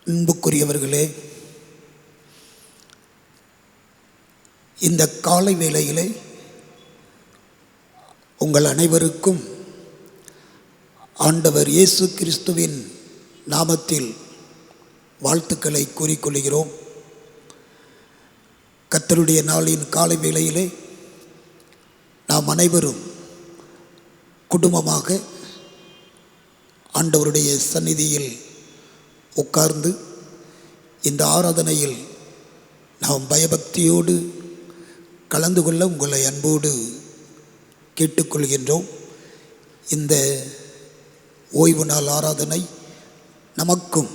அன்புக்குரியவர்களே, இந்த காலை வேளையிலே உங்கள் அனைவருக்கும் ஆண்டவர் இயேசு கிறிஸ்துவின் நாமத்தில் வாழ்த்துக்களை கூறிக்கொள்கிறோம். கர்த்தருடைய நாளின் காலை வேளையிலே நாம் அனைவரும் குடும்பமாக ஆண்டவருடைய சந்நிதியில் உட்கார்ந்து இந்த ஆராதனையில் நாம் பயபக்தியோடு கலந்து கொள்ள உங்களை அன்போடு கேட்டுக்கொள்கின்றோம். இந்த ஓய்வு நாள் ஆராதனை நமக்கும்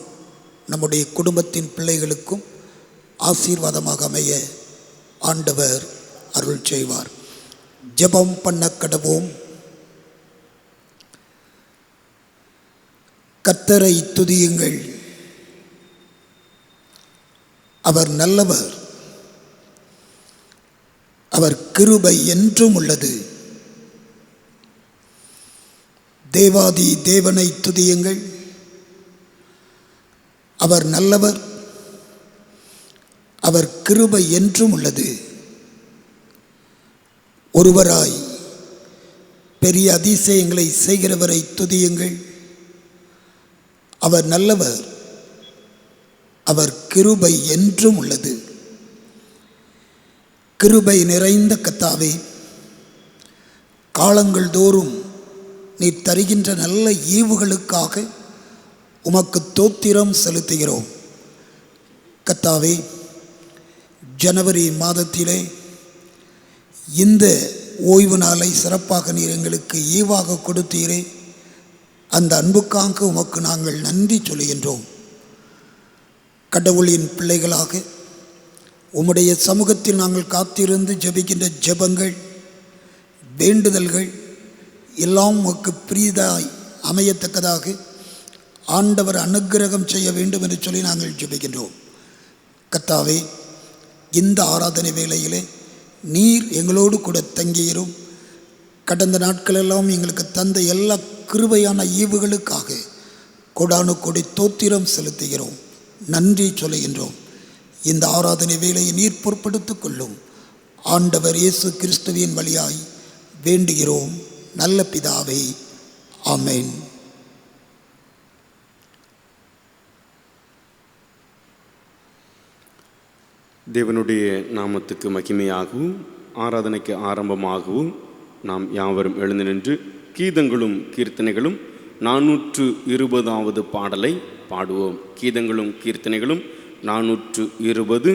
நம்முடைய குடும்பத்தின் பிள்ளைகளுக்கும் ஆசீர்வாதமாக அமைய ஆண்டவர் அருள் செய்வார். ஜெபம் பண்ண கடவோம். கர்த்தரை துதியுங்கள், அவர் நல்லவர், அவர் கிருபை என்றும் உள்ளது. தேவாதி தேவனை துதியுங்கள், அவர் நல்லவர், அவர் கிருபை என்றும் உள்ளது. ஒருவராய் பெரிய அதிசயங்களை செய்கிறவரை துதியுங்கள், அவர் நல்லவர், அவர் கிருபை என்றும் உள்ளது. கிருபை நிறைந்த கர்த்தாவே, காலங்கள் தோறும் நீர் தருகின்ற நல்ல ஈவுகளுக்காக உமக்கு தோத்திரம் செலுத்துகிறோம். கர்த்தாவே, ஜனவரி மாதத்திலே இந்த ஓய்வு நாளை சிறப்பாக நீர் எங்களுக்கு ஈவாக கொடுத்தீரே, அந்த அன்புக்காக உமக்கு நாங்கள் நன்றி சொல்கின்றோம். கடவுளின் பிள்ளைகளாக உம்முடைய சமூகத்தில் நாங்கள் காத்திருந்து ஜெபிக்கின்ற ஜெபங்கள், வேண்டுதல்கள் எல்லாம் உமக்கு பிரியதாய் அமையத்தக்கதாக ஆண்டவர் அனுக்கிரகம் செய்ய வேண்டும் என்று சொல்லி நாங்கள் ஜெபிக்கின்றோம். கர்த்தாவே, இந்த ஆராதனை வேளையிலே நீர் எங்களோடு கூட தங்கியிரும். கடந்த நாட்களெல்லாம் எங்களுக்கு தந்த எல்லா கிருபையான ஈவுகளுக்காக கொடானு கொடி தோத்திரம் செலுத்துகிறோம், நன்றி சொல்லுகின்றோம். இந்த ஆராதனை வேளையை நீர் பொறுப்படுத்திக் கொள்ளும். ஆண்டவர் இயேசு கிறிஸ்துவின் வழியாய் வேண்டுகிறோம் நல்ல பிதாவே, ஆமென். தேவனுடைய நாமத்துக்கு மகிமையாகவும் ஆராதனைக்கு ஆரம்பமாகவும் நாம் யாவரும் எழுந்து நின்று கீதங்களும் கீர்த்தனைகளும் 420வது பாடலை பாடுவோம். கீதங்களும் கீர்த்தனைகளும் 420.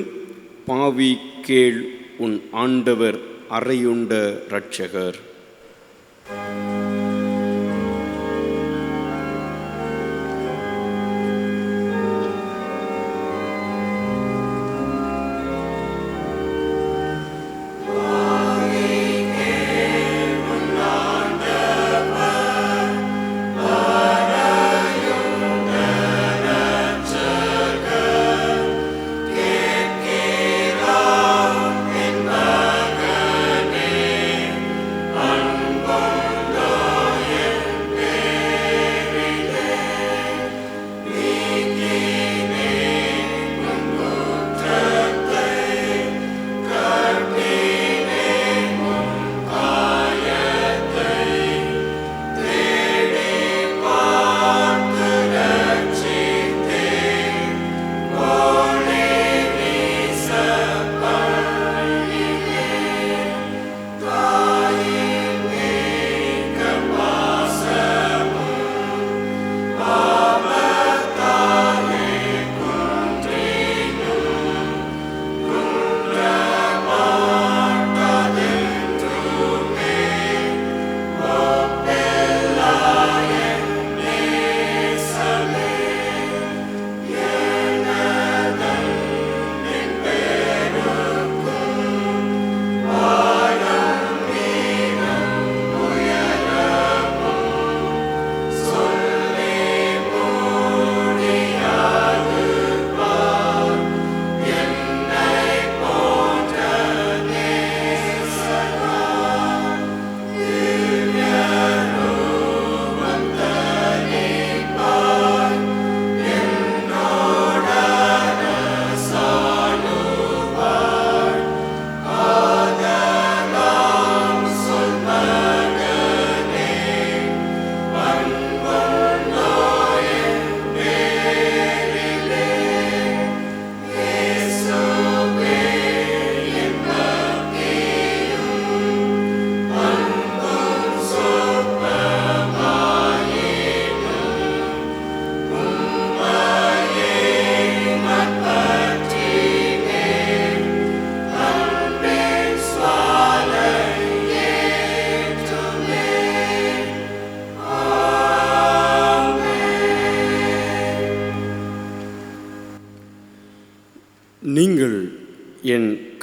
பாவி கேள், உன் ஆண்டவர் அறையுண்ட இரட்சகர். I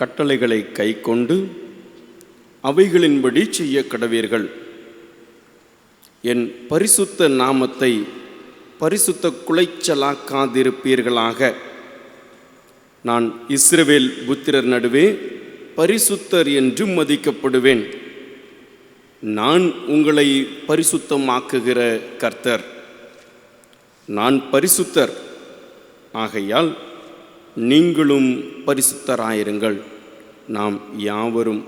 கட்டளைகளை கைக்கொண்டு அவைகளின்படி செய்ய கடவீர்கள். என் பரிசுத்த நாமத்தை பரிசுத்த குலைச்சலாக்காதிருப்பீர்களாக. நான் இஸ்ரவேல் புத்திரர் நடுவே பரிசுத்தர் என்று மதிக்கப்படுவேன். நான் உங்களை பரிசுத்தமாக்குகிற கர்த்தர். நான் பரிசுத்தர், ஆகையால் நீங்களும் பரிசுத்தராயிருங்கள். நாம் யாவரும்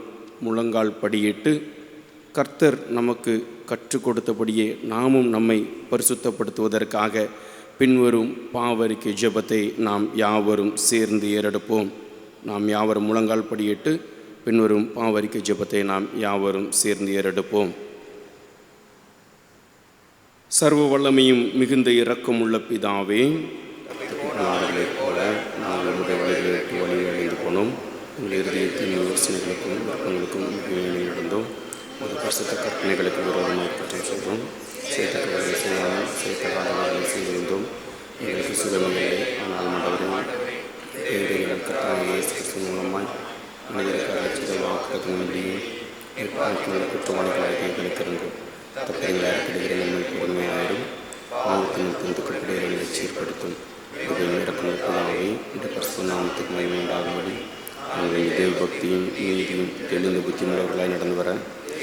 முழங்கால் படியிட்டு கர்த்தர் நமக்கு கற்றுக் கொடுத்தபடியே நாமும் நம்மை பரிசுத்தப்படுத்துவதற்காக பின்வரும் பாவரிக்கை ஜெபத்தை நாம் யாவரும் சேர்ந்து ஏறெடுப்போம். நாம் யாவரும் முழங்கால் படியிட்டு பின்வரும் பாவரிக்கை ஜெபத்தை நாம் யாவரும் சேர்ந்து ஏறெடுப்போம். சர்வ வல்லமையும் மிகுந்த இரக்கமுள்ள பிதாவே, நாடுகளைப் போல நாங்கள் நம்முடைய வழிகளுக்கு வழியடைந்து போனோம். உங்கள் இறுதியத்தின் யோசனைகளுக்கும் விருப்பங்களுக்கும் நடந்தோம். ஒரு பரிசுத்த கற்பனைகளுக்கு விரோதமாக குற்றம் சொல்கிறோம். செய்தவர்களை செய்யாமல் செய்தவர்களை செய்திருந்தோம். எங்களுக்கு சுகமில்லை, ஆனால் மற்றவர்கள் கர்த்தர் மூலமாய் மனிதர்களுக்கு வாக்குறுதி முடியும். குற்றவாளிகளாக எங்களுக்கு இருந்தோம். தப்பங்களை அறப்படுகிற நன்மை பொறுமையாயிரும். பாவத்தின் துந்துக்கப்படுகிறவர்களை சீர்படுத்தும். இதை இறக்குமதிப்பதாகவே இந்த பரிசுத்த நாமத்துக்கு மகிமை உண்டாகும்படி அவர்களின் தேவ பக்தியும் நீதியும் தெளிந்த புத்தியுள்ளவர்களாய் நடந்து வர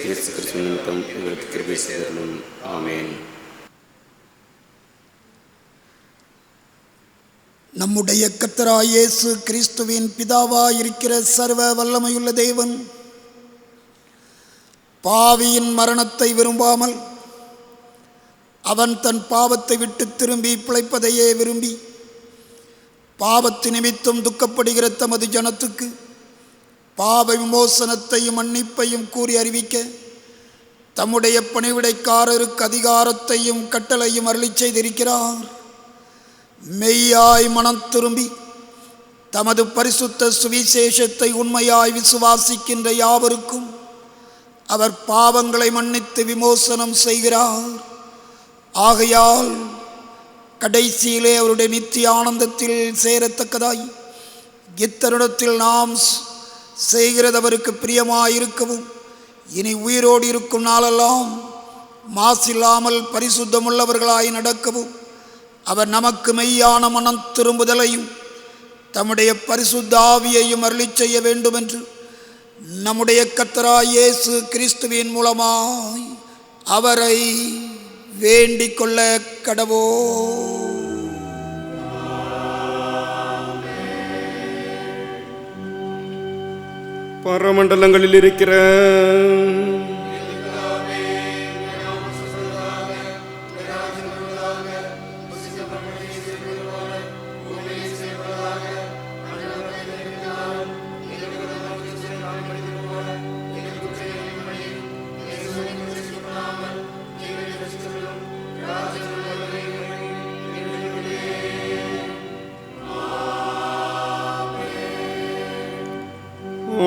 இயேசு கிறிஸ்து நிமித்தம் எங்களுக்கு கிருபை செய்தருளும். ஆமென். நம்முடைய கர்த்தராகிய இயேசு கிறிஸ்துவின் பிதாவாய் இருக்கிற சர்வ வல்லமையுள்ள தேவன் பாவியின் மரணத்தை விரும்பாமல் அவன் தன் பாவத்தை விட்டு திரும்பி பிழைப்பதையே விரும்பி பாவத்து நிமித்தம் துக்கப்படுகிற தமது ஜனத்துக்கு பாவ விமோசனத்தையும் மன்னிப்பையும் கூறி அறிவிக்க தம்முடைய பணிவிடைக்காரருக்கு அதிகாரத்தையும் கட்டளையும் அருளிச் செய்திருக்கிறார். மெய்யாய் மனம் திரும்பி தமது பரிசுத்த சுவிசேஷத்தை உண்மையாய் விசுவாசிக்கின்ற யாவருக்கும் அவர் பாவங்களை மன்னித்து விமோசனம் செய்கிறார். ஆகையால் கடைசியிலே அவருடைய நித்திய ஆனந்தத்தில் சேரத்தக்கதாய் இத்தருணத்தில் நாம் செய்கிறது அவருக்கு பிரியமாயிருக்கவும் இனி உயிரோடு இருக்கும் நாளெல்லாம் மாசில்லாமல் பரிசுத்தமுள்ளவர்களாய் நடக்கவும் அவர் நமக்கு மெய்யான மனம் திரும்புதலையும் தம்முடைய பரிசுத்த ஆவியையும் அருளிச் செய்ய வேண்டும் என்று நம்முடைய கர்த்தராகிய இயேசு கிறிஸ்துவின் மூலமாய் அவரை வேண்டிக் கொள்ள கடவோம். பரமண்டலங்களில் இருக்கிற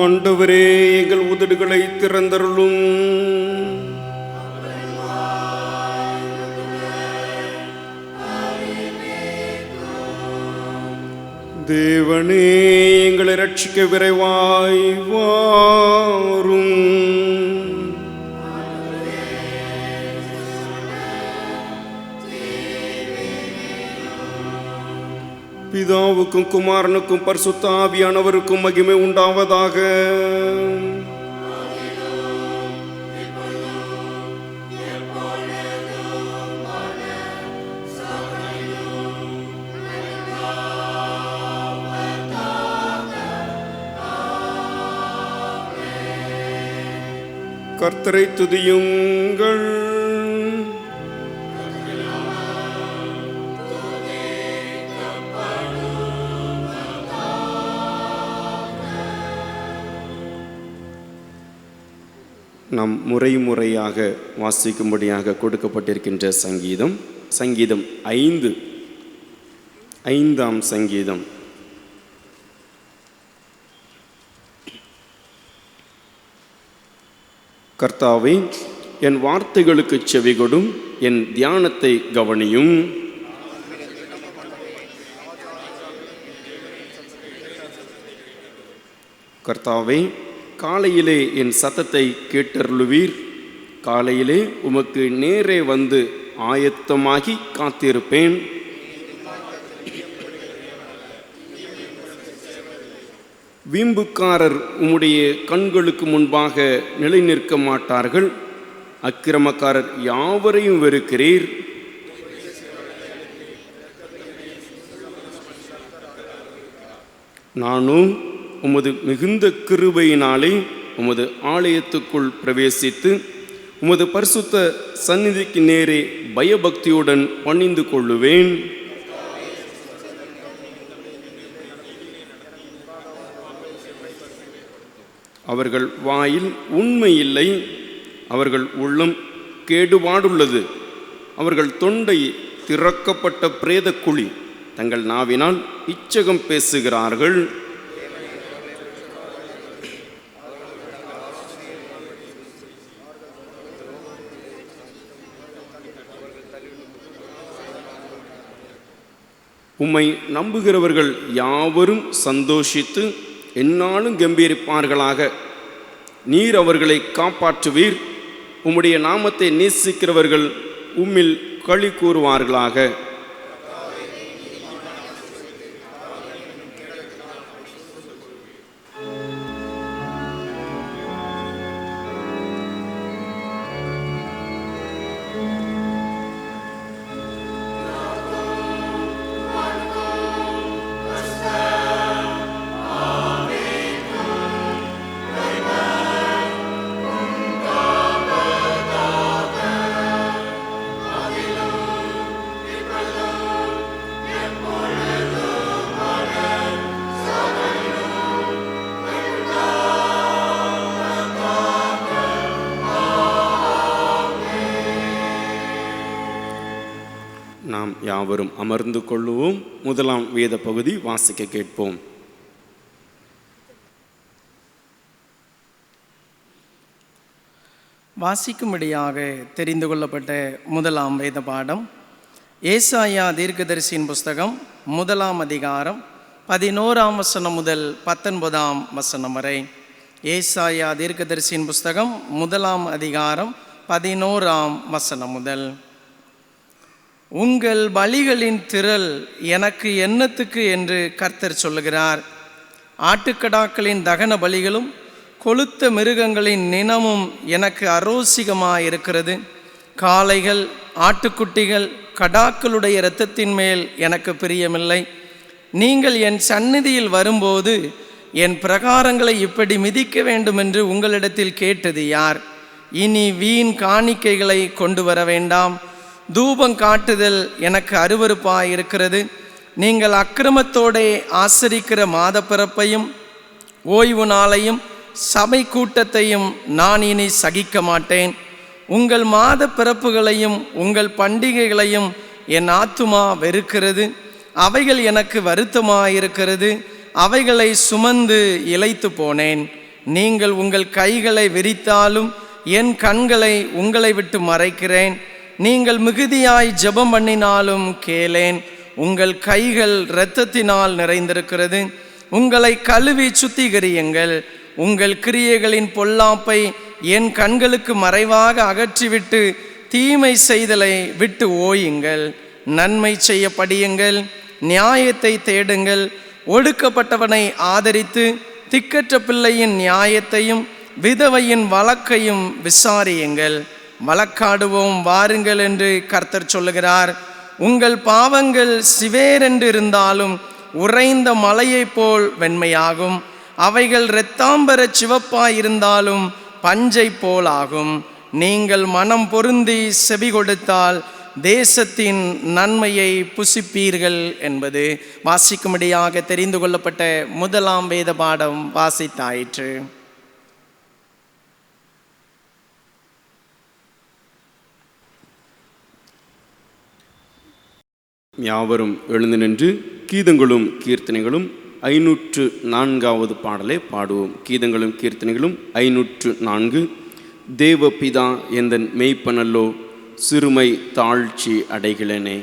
ஆண்டவரே, எங்கள் உதடுகளை திறந்தருளும். தேவனே, எங்களை ரட்சிக்க விரைவாய் வாரும். பிதாவுக்கும் குமாரனுக்கும் பரிசுத்த ஆவியானவருக்கும் மகிமை உண்டாவதாக. கர்த்தரை துதியுங்கள். நாம் முறையாக வாசிக்கும்படியாக கொடுக்கப்பட்டிருக்கின்ற சங்கீதம் 5ஆம் சங்கீதம். கர்த்தாவே, என் வார்த்தைகளுக்கு செவிகொடும், என் தியானத்தை கவனியும். கர்த்தாவே, காலையிலே என் சத்தத்தை கேட்டருளுவீர். காலையிலே உமக்கு நேரே வந்து ஆயத்தமாகி காத்திருப்பேன். வீம்புக்காரர் உம்முடைய கண்களுக்கு முன்பாக நிலை நிற்க மாட்டார்கள். அக்கிரமக்காரர் யாவரையும் வெறுக்கிறீர். நானும் உமது மிகுந்த கிருபையினாலே உமது ஆலயத்துக்குள் பிரவேசித்து உமது பரிசுத்த சந்நிதிக்கு நேரே பயபக்தியுடன் பணிந்து கொள்ளுவேன். அவர்கள் வாயில் உண்மை இல்லை, அவர்கள் உள்ளம் கேடுபாடுள்ளது. அவர்கள் தொண்டை திறக்கப்பட்ட பிரேத குழி, தங்கள் நாவினால் இச்சகம் பேசுகிறார்கள். உம்மை நம்புகிறவர்கள் யாவரும் சந்தோஷித்து எந்நாளும் கம்பீரிப்பார்களாக. நீர் அவர்களை காப்பாற்றுவீர். உம்முடைய நாமத்தை நேசிக்கிறவர்கள் உம்மில் களி கூறுவார்களாக. நாம் யாவரும் அமர்ந்து கொள்ளுவோம். முதலாம் வேத பகுதி வாசிக்க கேட்போம். வாசிக்கும்படியாக தெரிந்து கொள்ளப்பட்ட முதலாம் வேத பாடம் ஏசாயா தீர்க்கதரிசியின் புஸ்தகம் 1ஆம் அதிகாரம் 11ஆம் வசனம் முதல் 19ஆம் வசனம் வரை. ஏசாயா தீர்க்கதரிசியின் புஸ்தகம் 1ஆம் அதிகாரம் 11ஆம் வசனம் முதல். உங்கள் பலிகளின் திரள் எனக்கு என்னத்துக்கு என்று கர்த்தர் சொல்லுகிறார். ஆட்டுக்கடாக்களின் தகன பலிகளும் கொழுத்த மிருகங்களின் நினமும் எனக்கு அரோசிகமாயிருக்கிறது. காளைகள் ஆட்டுக்குட்டிகள் கடாக்களுடைய இரத்தத்தின் மேல் எனக்கு பிரியமில்லை. நீங்கள் என் சந்நிதியில் வரும்போது என் பிரகாரங்களை இப்படி மிதிக்க வேண்டும் என்று உங்களிடத்தில் கேட்டது யார்? இனி வீண் காணிக்கைகளை கொண்டு வர வேண்டாம். தூபம் காட்டுதல் எனக்கு அருவருப்பாயிருக்கிறது. நீங்கள் அக்கிரமத்தோடே ஆசரிக்கிற மாத பிறப்பையும் ஓய்வு நாளையும் சபை கூட்டத்தையும் நான் இனி சகிக்க மாட்டேன். உங்கள் மாத பிறப்புகளையும் உங்கள் பண்டிகைகளையும் என் ஆத்துமா வெறுக்கிறது. அவைகள் எனக்கு வருத்தமாயிருக்கிறது. அவைகளை சுமந்து இளைத்து போனேன். நீங்கள் உங்கள் கைகளை விரித்தாலும் என் கண்களை உங்களை விட்டு மறைக்கிறேன். நீங்கள் மிகுதியாய் ஜெபம் பண்ணினாலும் கேளேன். உங்கள் கைகள் இரத்தத்தினால் நிறைந்திருக்கிறது. உங்களை கழுவி சுத்திகரியுங்கள். உங்கள் கிரியைகளின் பொல்லாப்பை என் கண்களுக்கு மறைவாக அகற்றிவிட்டு தீமை செய்தலை விட்டு ஓயுங்கள். நன்மை செய்ய படியுங்கள். நியாயத்தை தேடுங்கள். ஒடுக்கப்பட்டவனை ஆதரித்து திக்கற்ற பிள்ளையின் நியாயத்தையும் விதவையின் வழக்கையும் விசாரியுங்கள். வழக்காடுவோம் வாருங்கள் என்று கர்த்தர் சொல்லுகிறார். உங்கள் பாவங்கள் சிவேரென்று இருந்தாலும் உறைந்த மலையைப் போல் வெண்மையாகும். அவைகள் இரத்தாம்பர சிவப்பாயிருந்தாலும் பஞ்சை போல் ஆகும். நீங்கள் மனம் பொருந்தி செவி கொடுத்தால் தேசத்தின் நன்மையை புசிப்பீர்கள் என்பது வாசிக்கும்படியாக தெரிந்து கொள்ளப்பட்ட முதலாம் வேத பாடம் வாசித்தாயிற்று. யாவரும் எழுந்து நின்று கீதங்களும் கீர்த்தனைகளும் 504வது பாடலை பாடுவோம். கீதங்களும் கீர்த்தனைகளும் 504. தேவபிதா எந்தன் மெய்ப்பனல்லோ சிறுமை தாழ்ச்சி அடைகளனே.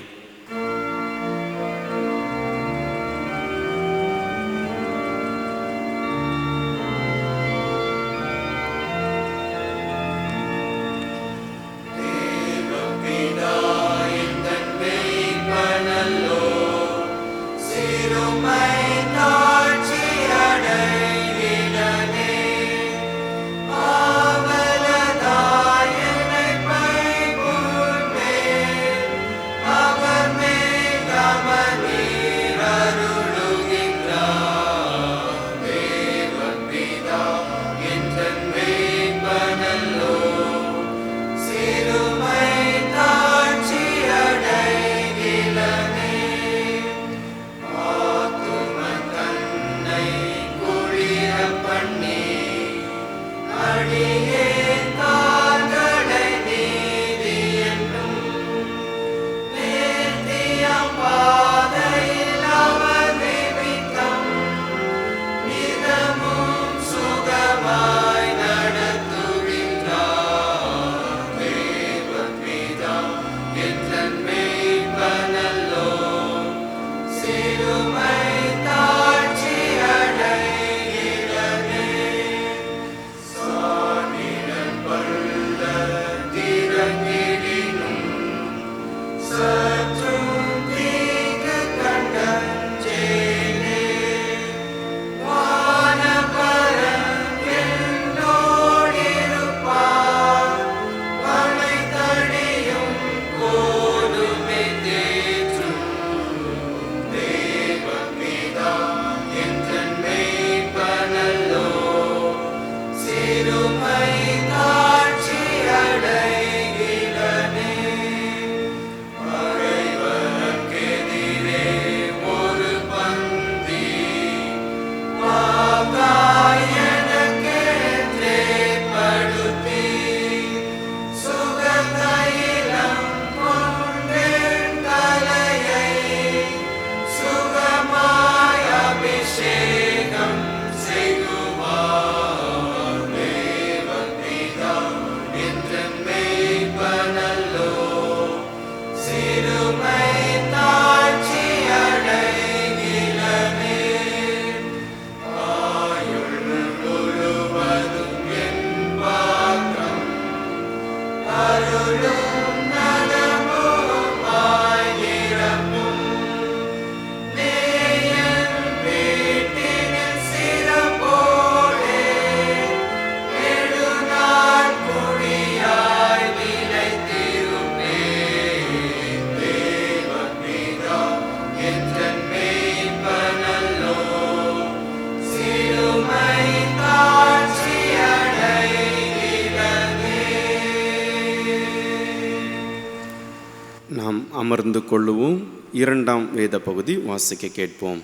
நாம் அமர்ந்து கொள்ளுவோம். இரண்டாம் வேத பகுதி வாசிக்க கேட்போம்.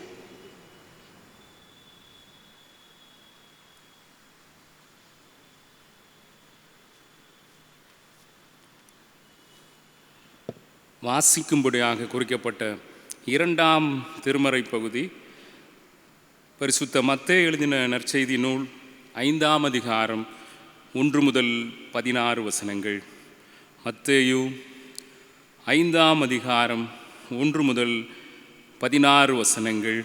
வாசிக்கும்படியாக குறிக்கப்பட்ட இரண்டாம் திருமறை பகுதி பரிசுத்த மத்தேயு எழுதின நற்செய்தி நூல் 5ஆம் அதிகாரம் 1 முதல் 16 வசனங்கள். மத்தேயு 5ஆம் அதிகாரம் 1 முதல் 16 வசனங்கள்.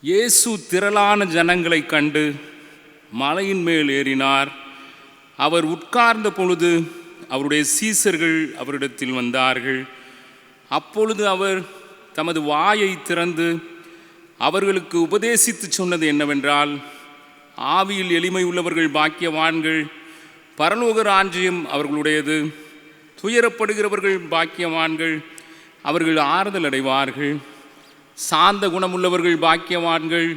இயேசு திரளான ஜனங்களை கண்டு மலையின் மேல் ஏறினார். அவர் உட்கார்ந்த பொழுது அவருடைய சீசர்கள் அவரிடத்தில் வந்தார்கள். அப்பொழுது அவர் தமது வாயை திறந்து அவர்களுக்கு உபதேசித்து சொன்னது என்னவென்றால், ஆவியில் எளிமை உள்ளவர்கள் பாக்கியவான்கள், பரலோக ராஜ்யம் அவர்களுடையது. துயரப்படுகிறவர்கள் பாக்கியவான்கள், அவர்கள் ஆறுதல் அடைவார்கள். சாந்த குணமுள்ளவர்கள் பாக்கியவான்கள்,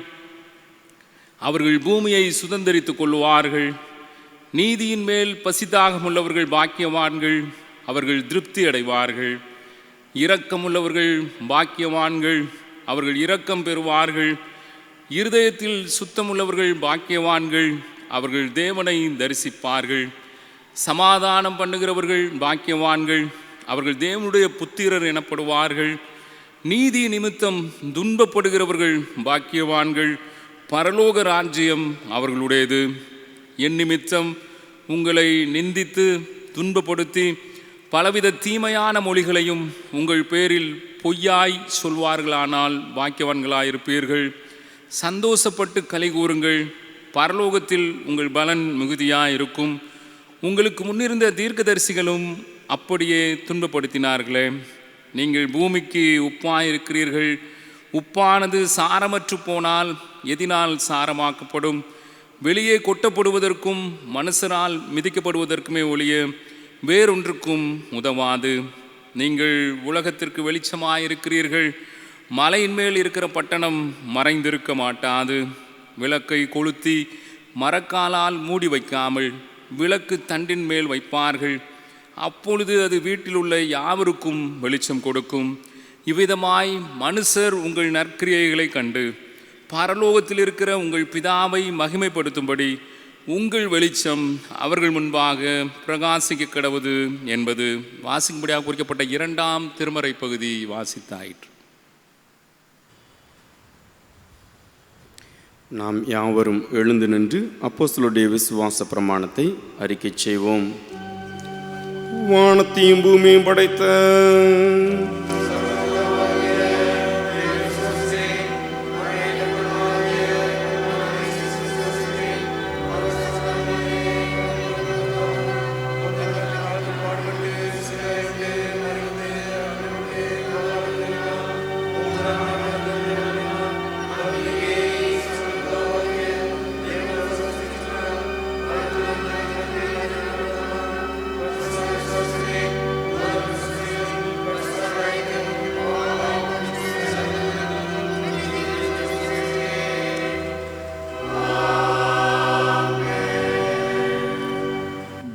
அவர்கள் பூமியை சுதந்தரித்துக் கொள்வார்கள். நீதியின் மேல் பசிதாகமுள்ளவர்கள் பாக்கியவான்கள், அவர்கள் திருப்தி அடைவார்கள். இரக்கமுள்ளவர்கள் பாக்கியவான்கள், அவர்கள் இரக்கம் பெறுவார்கள். இருதயத்தில் சுத்தமுள்ளவர்கள் பாக்கியவான்கள், அவர்கள் தேவனை தரிசிப்பார்கள். சமாதானம் பண்ணுகிறவர்கள் பாக்கியவான்கள், அவர்கள் தேவனுடைய புத்திரர் எனப்படுவார்கள். நீதி நிமித்தம் துன்பப்படுகிறவர்கள் பாக்கியவான்கள், பரலோக ராஜ்யம் அவர்களுடையது. என் நிமித்தம் உங்களை நிந்தித்து துன்பப்படுத்தி பலவித தீமையான மொழிகளையும் உங்கள் பேரில் பொய்யாய் சொல்வார்களானால் பாக்கியவான்களாயிருப்பீர்கள். சந்தோஷப்பட்டு களி கூறுங்கள், பரலோகத்தில் உங்கள் பலன் மிகுதியாயிருக்கும். உங்களுக்கு முன்னிருந்த தீர்க்கதரிசிகளும் அப்படியே துன்பப்படுத்தினார்களே. நீங்கள் பூமிக்கு உப்பாயிருக்கிறீர்கள். உப்பானது சாரமற்று போனால் எதினால் சாரமாக்கப்படும்? வெளியே கொட்டப்படுவதற்கும் மனுஷரால் மிதிக்கப்படுவதற்குமே ஒழிய வேறொன்றுக்கும் உதவாது. நீங்கள் உலகத்திற்கு வெளிச்சமாயிருக்கிறீர்கள். மலையின் மேல் இருக்கிற பட்டணம் மறைந்திருக்க மாட்டாது. விளக்கை கொளுத்தி மரக்காலால் மூடி வைக்காமல் விளக்கு தண்டின் மேல் வைப்பார்கள். அப்பொழுது அது வீட்டில் உள்ள யாவருக்கும் வெளிச்சம் கொடுக்கும். இவ்விதமாய் மனுஷர் உங்கள் நற்கிரியைகளை கண்டு பரலோகத்தில் இருக்கிற உங்கள் பிதாவை மகிமைப்படுத்தும்படி உங்கள் வெளிச்சம் அவர்கள் முன்பாக பிரகாசிக்க கடவுது என்பது வாசிக்கும்படியாக குறிக்கப்பட்ட 2ஆம் திருமறை பகுதி வாசித்தாயிற்று. நாம் யாவரும் எழுந்து நின்று அப்போஸ்தலருடைய விசுவாச பிரமாணத்தை அறிக்கை செய்வோம். வானத்தையும் பூமியும் படைத்த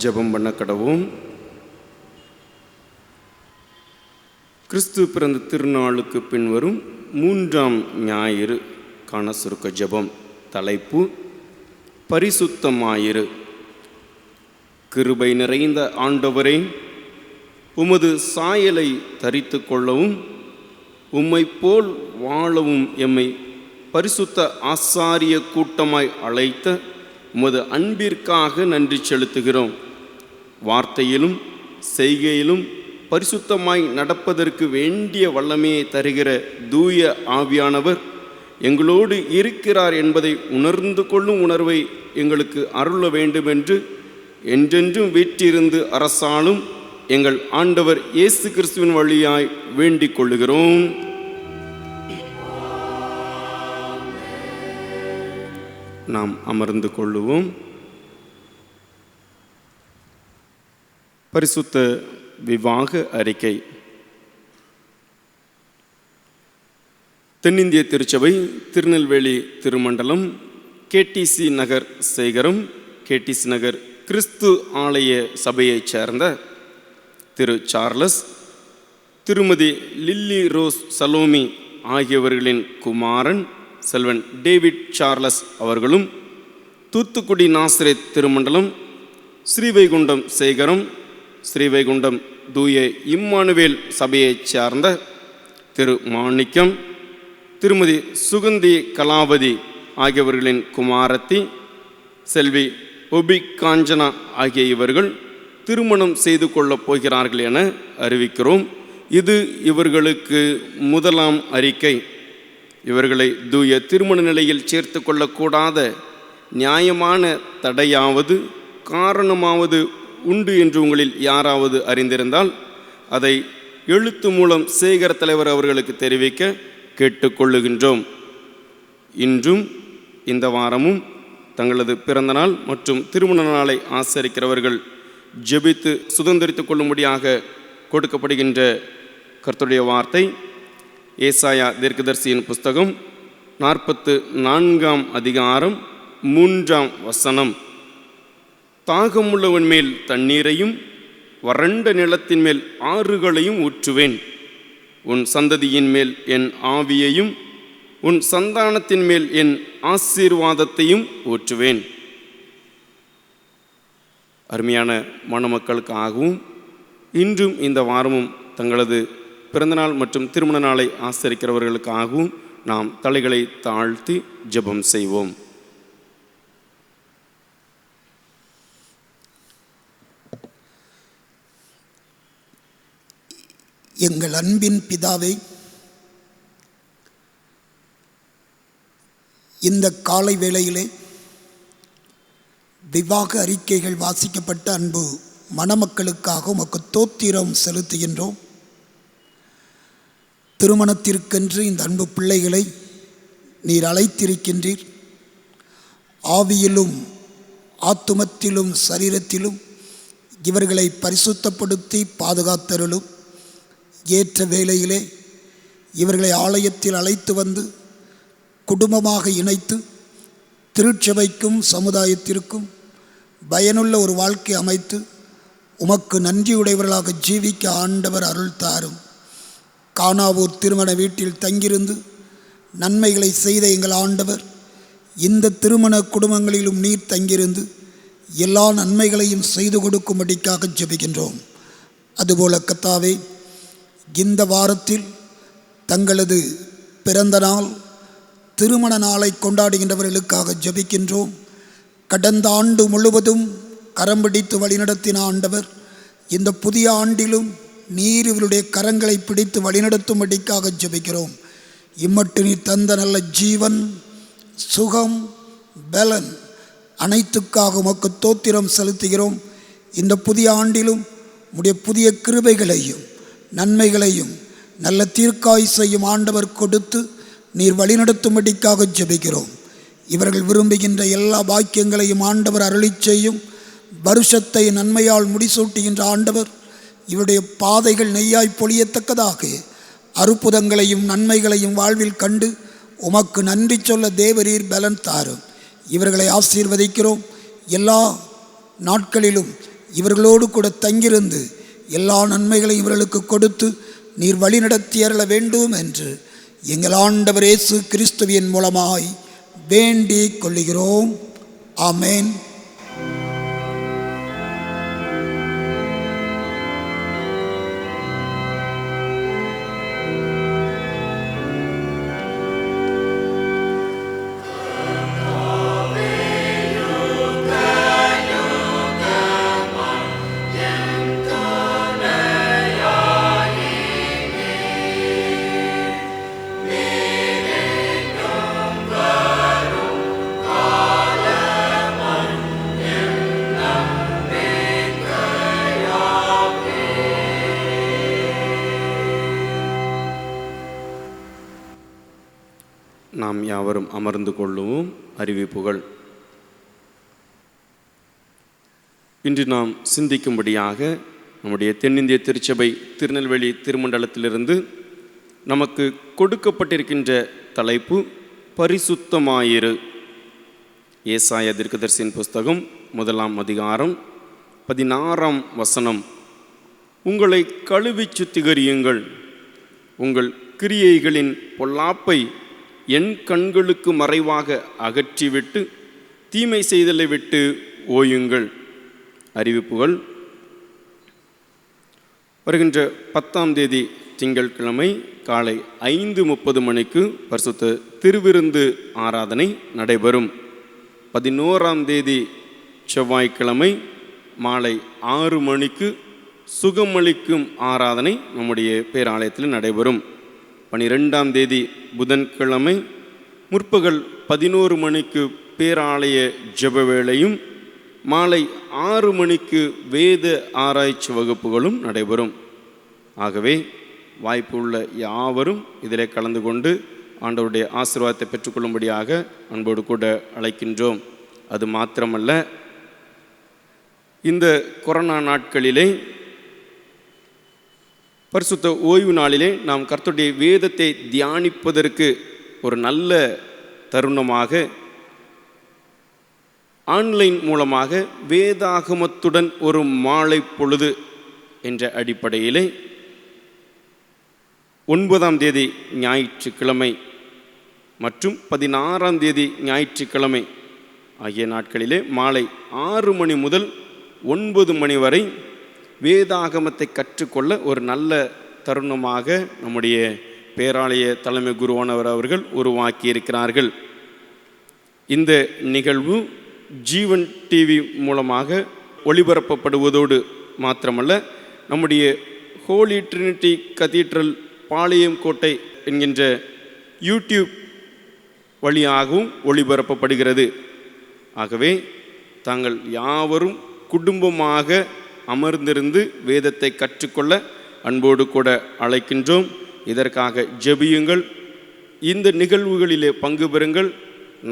ஜெபம் பண்ண கடவோம். கிறிஸ்து பிறந்த திருநாளுக்கு பின்வரும் 3ஆம் ஞாயிறு காண சுருக்க ஜெபம். தலைப்பு பரிசுத்தமாயிரு. கிருபை நிறைந்த ஆண்டவரே, உமது சாயலை தரித்து கொள்ளவும் உம்மை போல் வாழவும் எம்மை பரிசுத்த ஆசாரிய கூட்டமாய் அழைத்த உமது அன்பிற்காக நன்றி செலுத்துகிறோம். வார்த்தையிலும் செய்கையிலும் பரிசுத்தமாய் நடப்பதற்கு வேண்டிய வல்லமையை தருகிற தூய ஆவியானவர் எங்களோடு இருக்கிறார் என்பதை உணர்ந்து கொள்ளும் உணர்வை எங்களுக்கு அருள வேண்டும் என்று என்றென்றும் வீற்றிருந்து அரசாளும் எங்கள் ஆண்டவர் இயேசு கிறிஸ்துவின் வழியாய் வேண்டிக் கொள்ளுகிறோம். நாம் அமர்ந்து கொள்ளுவோம். பரிசுத்த விவாக அறிக்கை. தென்னிந்திய திருச்சபை திருநெல்வேலி திருமண்டலம் கேடிசி நகர் சேகரம் கேடிசி நகர் கிறிஸ்து ஆலய சபையைச் சேர்ந்த திரு சார்லஸ், திருமதி லில்லி ரோஸ் சலோமி ஆகியவர்களின் குமாரன் செல்வன் டேவிட் சார்லஸ் அவர்களும், தூத்துக்குடி நாசரேத் திருமண்டலம் ஸ்ரீவைகுண்டம் சேகரம் ஸ்ரீவைகுண்டம் தூய இம்மானுவேல் சபையைச் சார்ந்த திரு மாணிக்கம், திருமதி சுகந்தி கலாவதி ஆகியவர்களின் குமாரத்தி செல்வி ஒபி காஞ்சனா ஆகிய இவர்கள் திருமணம் செய்து கொள்ளப் போகிறார்கள் என அறிவிக்கிறோம். இது இவர்களுக்கு முதலாம் அறிக்கை. இவர்களை தூய திருமண நிலையில் சேர்த்து கொள்ளக்கூடாத நியாயமான தடையாவது காரணமாவது உண்டு என்று உங்களில் யாராவது அறிந்திருந்தால் அதை எழுத்து மூலம் சேகர தலைவர் அவர்களுக்கு தெரிவிக்க கேட்டுக்கொள்ளுகின்றோம். இன்றும் இந்த வாரமும் தங்களது பிறந்தநாள் மற்றும் திருமண நாளை ஆசரிக்கிறவர்கள் ஜெபித்து சுதந்திரித்துக் கொள்ளும்படியாக கொடுக்கப்படுகின்ற கர்த்தருடைய வார்த்தை ஏசாயா தீர்க்கதரிசியின் புஸ்தகம் 44ஆம் அதிகாரம் 3ஆம் வசனம். தாகமுள்ளவன் மேல் தண்ணீரையும் வறண்ட நிலத்தின் மேல் ஆறுகளையும் ஊற்றுவேன். உன் சந்ததியின் மேல் என் ஆவியையும் உன் சந்தானத்தின் மேல் என் ஆசீர்வாதத்தையும் ஊற்றுவேன். அருமையான மணமக்களுக்காகவும் இன்றும் இந்த வாரமும் தங்களது பிறந்தநாள் மற்றும் திருமண நாளை ஆசரிக்கிறவர்களுக்காகவும் நாம் தலைகளை தாழ்த்தி ஜெபம் செய்வோம். எங்கள் அன்பின் பிதாவே, இந்த காலை வேளையிலே விவாக அறிக்கைகள் வாசிக்கப்பட்ட அன்பு மணமக்களுக்காக உமக்கு தோத்திரம் செலுத்துகின்றோம். திருமணத்திற்கென்று இந்த அன்பு பிள்ளைகளை நீர் அழைத்திருக்கின்றீர். ஆவியிலும் ஆத்துமத்திலும் சரீரத்திலும் இவர்களை பரிசுத்தப்படுத்தி பாதுகாத்தருளும். ஏற்ற வேளையிலே இவர்களை ஆலயத்தில் அழைத்து வந்து குடும்பமாக இணைத்து திருச்சபைக்கும் சமுதாயத்திற்கும் பயனுள்ள ஒரு வாழ்க்கை அமைத்து உமக்கு நன்றியுடையவர்களாக ஜீவிக்க ஆண்டவர் அருள் தாரும். கானாவூர் திருமண வீட்டில் தங்கியிருந்து நன்மைகளை செய்த எங்கள் ஆண்டவர் இந்த திருமண குடும்பங்களிலும் நீர் தங்கியிருந்து எல்லா நன்மைகளையும் செய்து கொடுக்கும்படிக்காக ஜெபிக்கின்றோம். அதுபோல கர்த்தாவே, இந்த வாரத்தில் தங்களது பிறந்த நாள் திருமண நாளை கொண்டாடுகின்றவர்களுக்காக ஜெபிக்கின்றோம். கடந்த ஆண்டு முழுவதும் கரம் பிடித்து வழிநடத்தின ஆண்டவர் இந்த புதிய ஆண்டிலும் நீர் இவருடைய கரங்களை பிடித்து வழிநடத்தும்படிக்காக ஜெபிக்கிறோம். இம்மட்டு நீர் தந்த நல்ல ஜீவன், சுகம், பலன் அனைத்துக்காக உமக்கு தோத்திரம் செலுத்துகிறோம். இந்த புதிய ஆண்டிலும் உம்முடைய புதிய கிருபைகளையும் நன்மைகளையும் நல்ல தீர்க்காயுசையும் ஆண்டவர் கொடுத்து நீர் வழிநடத்தும்படிக்காக ஜெபிக்கிறோம். இவர்கள் விரும்புகின்ற எல்லா பாக்கியங்களையும் ஆண்டவர் அருளிச் செய்யும். வருஷத்தை நன்மையால் முடிசூட்டுகின்ற ஆண்டவர் இவருடைய பாதைகள் நெய்யாய் பொழியத்தக்கதாக அற்புதங்களையும் நன்மைகளையும் வாழ்வில் கண்டு உமக்கு நன்றி சொல்ல தேவரீர் பலன் தாரும். இவர்களை ஆசீர்வதிக்கிறோம். எல்லா நாட்களிலும் இவர்களோடு கூட தங்கியிருந்து எல்லா நன்மைகளையும் இவர்களுக்கு கொடுத்து நீர் வழிநடத்தி அருள வேண்டும் என்று எங்கள் ஆண்டவர் இயேசு கிறிஸ்துவின் மூலமாய் வேண்டிக் கொள்ளுகிறோம். ஆமேன். நாம் யாவரும் அமர்ந்து கொள்ளுவோம். அறிவிப்புகள். இன்று நாம் சிந்திக்கும்படியாக நம்முடைய தென்னிந்திய திருச்சபை திருநெல்வேலி திருமண்டலத்திலிருந்து நமக்கு கொடுக்கப்பட்டிருக்கின்ற தலைப்பு பரிசுத்தமாயிரு. ஏசாயா தீர்க்கதரிசியின் புஸ்தகம் 1ஆம் அதிகாரம் 16ஆம் வசனம். உங்களை கழுவி சுத்திகரியுங்கள், உங்கள் கிரியைகளின் பொல்லாப்பை என் கண்களுக்கு மறைவாக அகற்றிவிட்டு தீமை செய்தலை விட்டு ஓயுங்கள். அறிவிப்புகள். வருகின்ற 10ஆம் தேதி திங்கட்கிழமை காலை 5:30 மணிக்கு பரிசுத்த திருவிருந்து ஆராதனை நடைபெறும். 11ஆம் தேதி செவ்வாய்க்கிழமை மாலை 6 மணிக்கு சுகமளிக்கும் ஆராதனை நம்முடைய பேராலயத்தில் நடைபெறும். 12ஆம் தேதி புதன்கிழமை முற்பகல் 11 மணிக்கு பேராலய ஜெப வேளையும் மாலை 6 மணிக்கு வேத ஆராய்ச்சி வகுப்புகளும் நடைபெறும். ஆகவே வாய்ப்பு உள்ள யாவரும் இதிலே கலந்து கொண்டு ஆண்டவருடைய ஆசீர்வாதத்தை பெற்றுக்கொள்ளும்படியாக அன்போடு கூட அழைக்கின்றோம். அது மாத்திரமல்ல, இந்த கொரோனா நாட்களிலே பரிசுத்த ஓய்வு நாளிலே நாம் கர்த்தருடைய வேதத்தை தியானிப்பதற்கு ஒரு நல்ல தருணமாக ஆன்லைன் மூலமாக வேதாகமத்துடன் ஒரு மாலை பொழுது என்ற அடிப்படையிலே 9ஆம் தேதி ஞாயிற்றுக்கிழமை மற்றும் 16ஆம் தேதி ஞாயிற்றுக்கிழமை ஆகிய நாட்களிலே மாலை 6 மணி முதல் 9 மணி வரை வேதாகமத்தை கற்றுக்கொள்ள ஒரு நல்ல தருணமாக நம்முடைய பேராலய தலைமை குருவானவர் அவர்கள் உருவாக்கி இருக்கிறார்கள். இந்த நிகழ்வு ஜீவன் டிவி மூலமாக ஒளிபரப்பப்படுவதோடு மாத்திரமல்ல, நம்முடைய ஹோலி ட்ரினிட்டி கதீட்ரல் பாளையம் கோட்டை என்கின்ற யூடியூப் வழியாகவும் ஒளிபரப்பப்படுகிறது. ஆகவே தாங்கள் யாவரும் குடும்பமாக அமர்ந்திருந்து வேதத்தை கற்றுக்கொள்ள அன்போடு கூட அழைக்கின்றோம். இதற்காக ஜெபியுங்கள். இந்த நிகழ்வுகளிலே பங்கு பெறுங்கள்.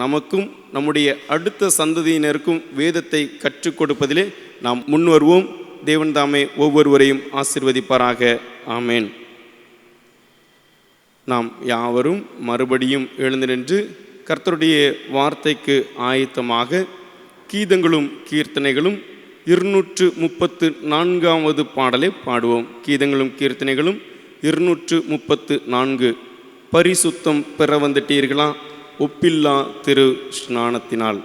நமக்கும் நம்முடைய அடுத்த சந்ததியினருக்கும் வேதத்தை கற்றுக் கொடுப்பதிலே நாம் முன்வருவோம். தேவன் தாமே ஒவ்வொருவரையும் ஆசீர்வதிப்பாராக. ஆமேன். நாம் யாவரும் மறுபடியும் எழுந்து நின்று கர்த்தருடைய வார்த்தைக்கு ஆயத்தமாக கீதங்களும் கீர்த்தனைகளும் 234வது பாடலை பாடுவோம். கீதங்களும் கீர்த்தனைகளும் 234. பரிசுத்தம் பெற வந்துட்டீர்களா ஒப்பில்லா திரு ஸ்நானத்தினால்.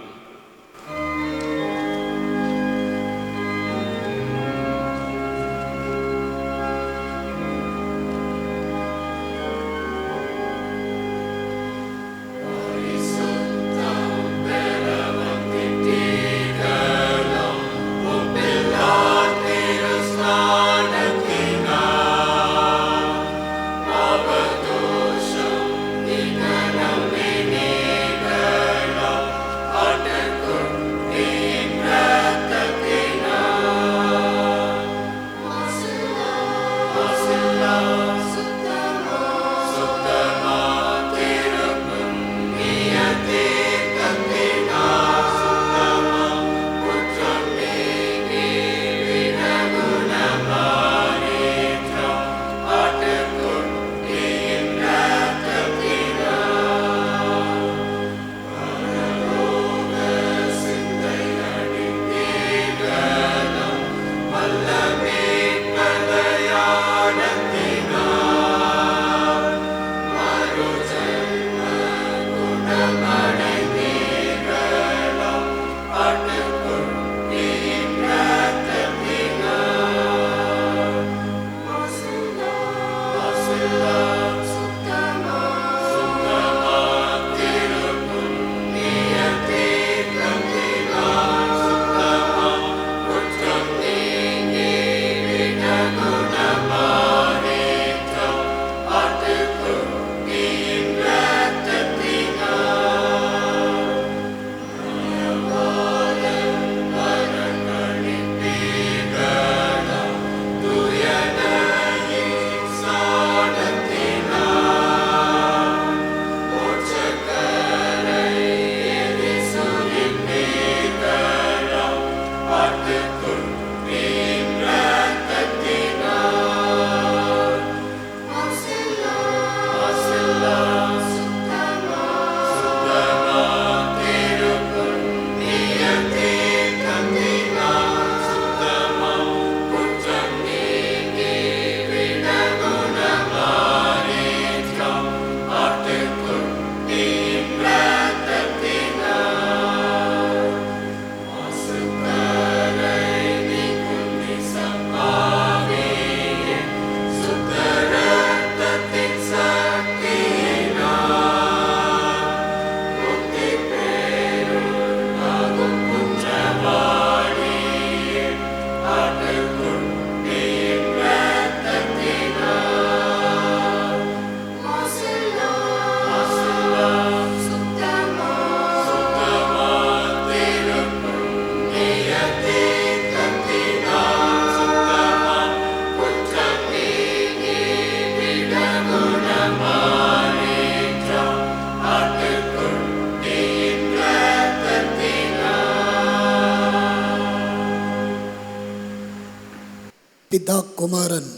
பிதா குமாரன்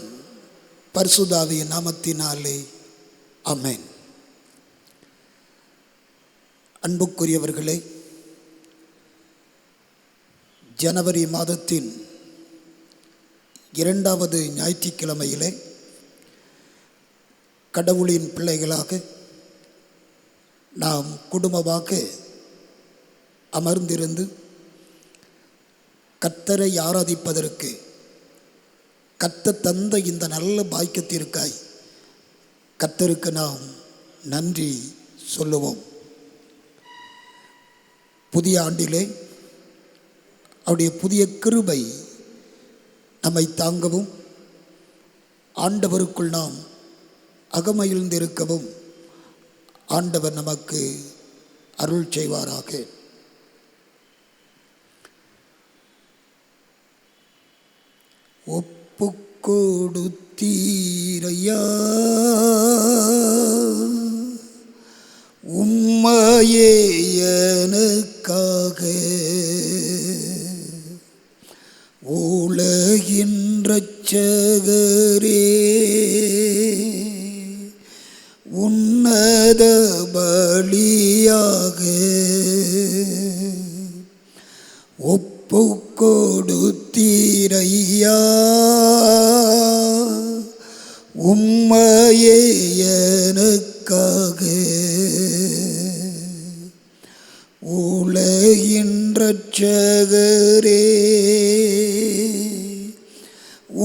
பரிசுத்தாவியின் நாமத்தினாலே ஆமென். அன்புக்குரியவர்களே, ஜனவரி மாதத்தின் 2வது ஞாயிற்றுக்கிழமையிலே கடவுளின் பிள்ளைகளாக நாம் குடும்பமாக அமர்ந்திருந்து கர்த்தரை ஆராதிப்பதற்கு கர்த்தர் தந்த இந்த நல்ல பாக்கியத்திற்காய் கர்த்தருக்கு நாம் நன்றி சொல்லுவோம். புதிய ஆண்டிலே அவருடைய புதிய கிருபை நம்மை தாங்கவும் ஆண்டவருக்குள் நாம் அகமகிழ்ந்திருக்கவும் ஆண்டவர் நமக்கு அருள் செய்வாராக. ஒப்பு கொடுத்தீரே கொடுத்தீரையா, உம்மையே எனக்காக உலகின் இரட்சகரே, உன்னத பலியாக ஒப்பு கொடுத்தீரையா, உம்மையே எனக்காக உலகின் இரட்சகரே,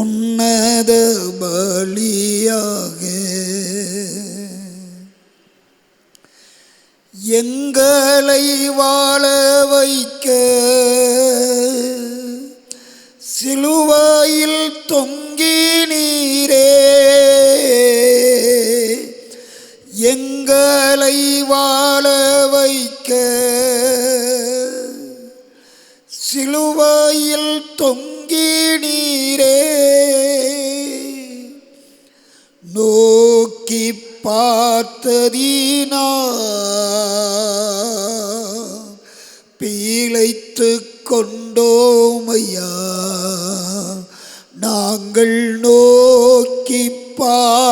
உன்னத பலியாக எங்களை வாழ வைக்க சிலுவையில் தொங்கினீரே, எங்களை வாழ வைக்க சிலுவையில் தொங்கினீரே, நோக்கி பார்த்ததினால் பிழைத்து கொண்டோமையா, நாங்கள் நோக்கி பார்த்ததினால்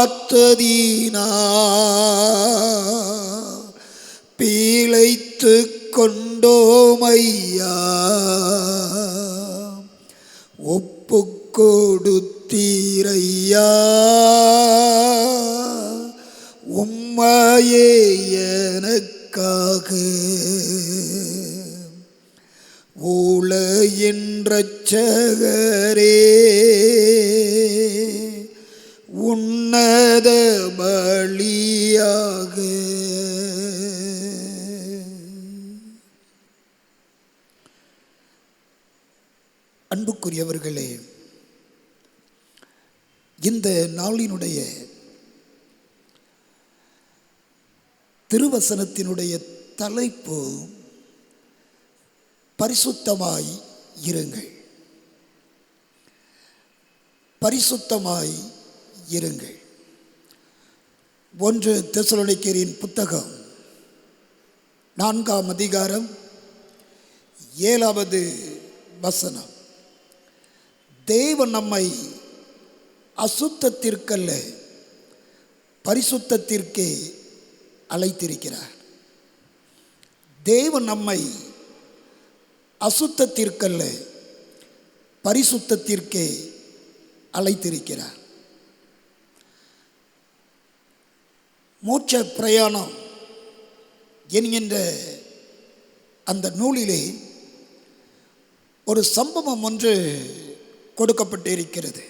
பிழைத்து கொண்டோமையா, ஒப்பு கொடுத்தீரையா, உம்மையே எனக்காக உலகின் இரட்சகரே, உன்னத பலியாக. அன்புக்குரியவர்களே, இந்த நாளினுடைய திருவசனத்தினுடைய தலைப்பு பரிசுத்தமாய் இருங்கள். பரிசுத்தமாய் இருங்கள். 1 தெசலோனிக்கேயரின் புத்தகம் 4ஆம் அதிகாரம் 7வது வசனம். தேவன் நம்மை அசுத்தத்திற்கல்ல பரிசுத்தத்திற்கே அழைத்திருக்கிறார். தேவன் நம்மை அசுத்தத்திற்கல்ல பரிசுத்தத்திற்கே அழைத்திருக்கிறார். மோட்ச பிரயாணம் என்கின்ற அந்த நூலிலே ஒரு சம்பவம் ஒன்று கொடுக்கப்பட்டிருக்கிறது.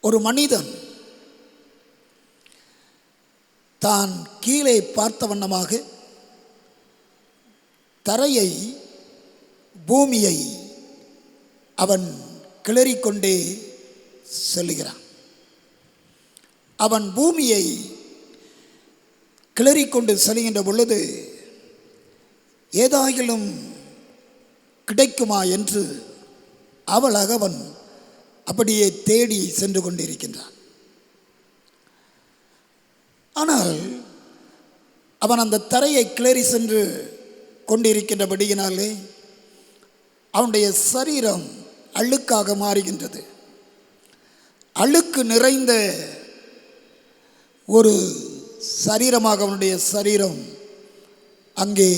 ஒரு மனிதன் தான் கீழே பார்த்த வண்ணமாக தரையை, பூமியை அவன் கிளறிக்கொண்டே செல்கிறான். அவன் பூமியை கிளறிக்கொண்டு செல்கின்ற பொழுது ஏதாயிலும் கிடைக்குமா என்று அவன் அப்படியே தேடி சென்று கொண்டிருக்கின்றான். ஆனால் அவன் அந்த தரையை கிளறி சென்று கொண்டிருக்கின்றபடியினாலே அவனுடைய சரீரம் அழுக்காக மாறுகின்றது. அழுக்கு நிறைந்த ஒரு சரீரமாக அவனுடைய சரீரம் அங்கே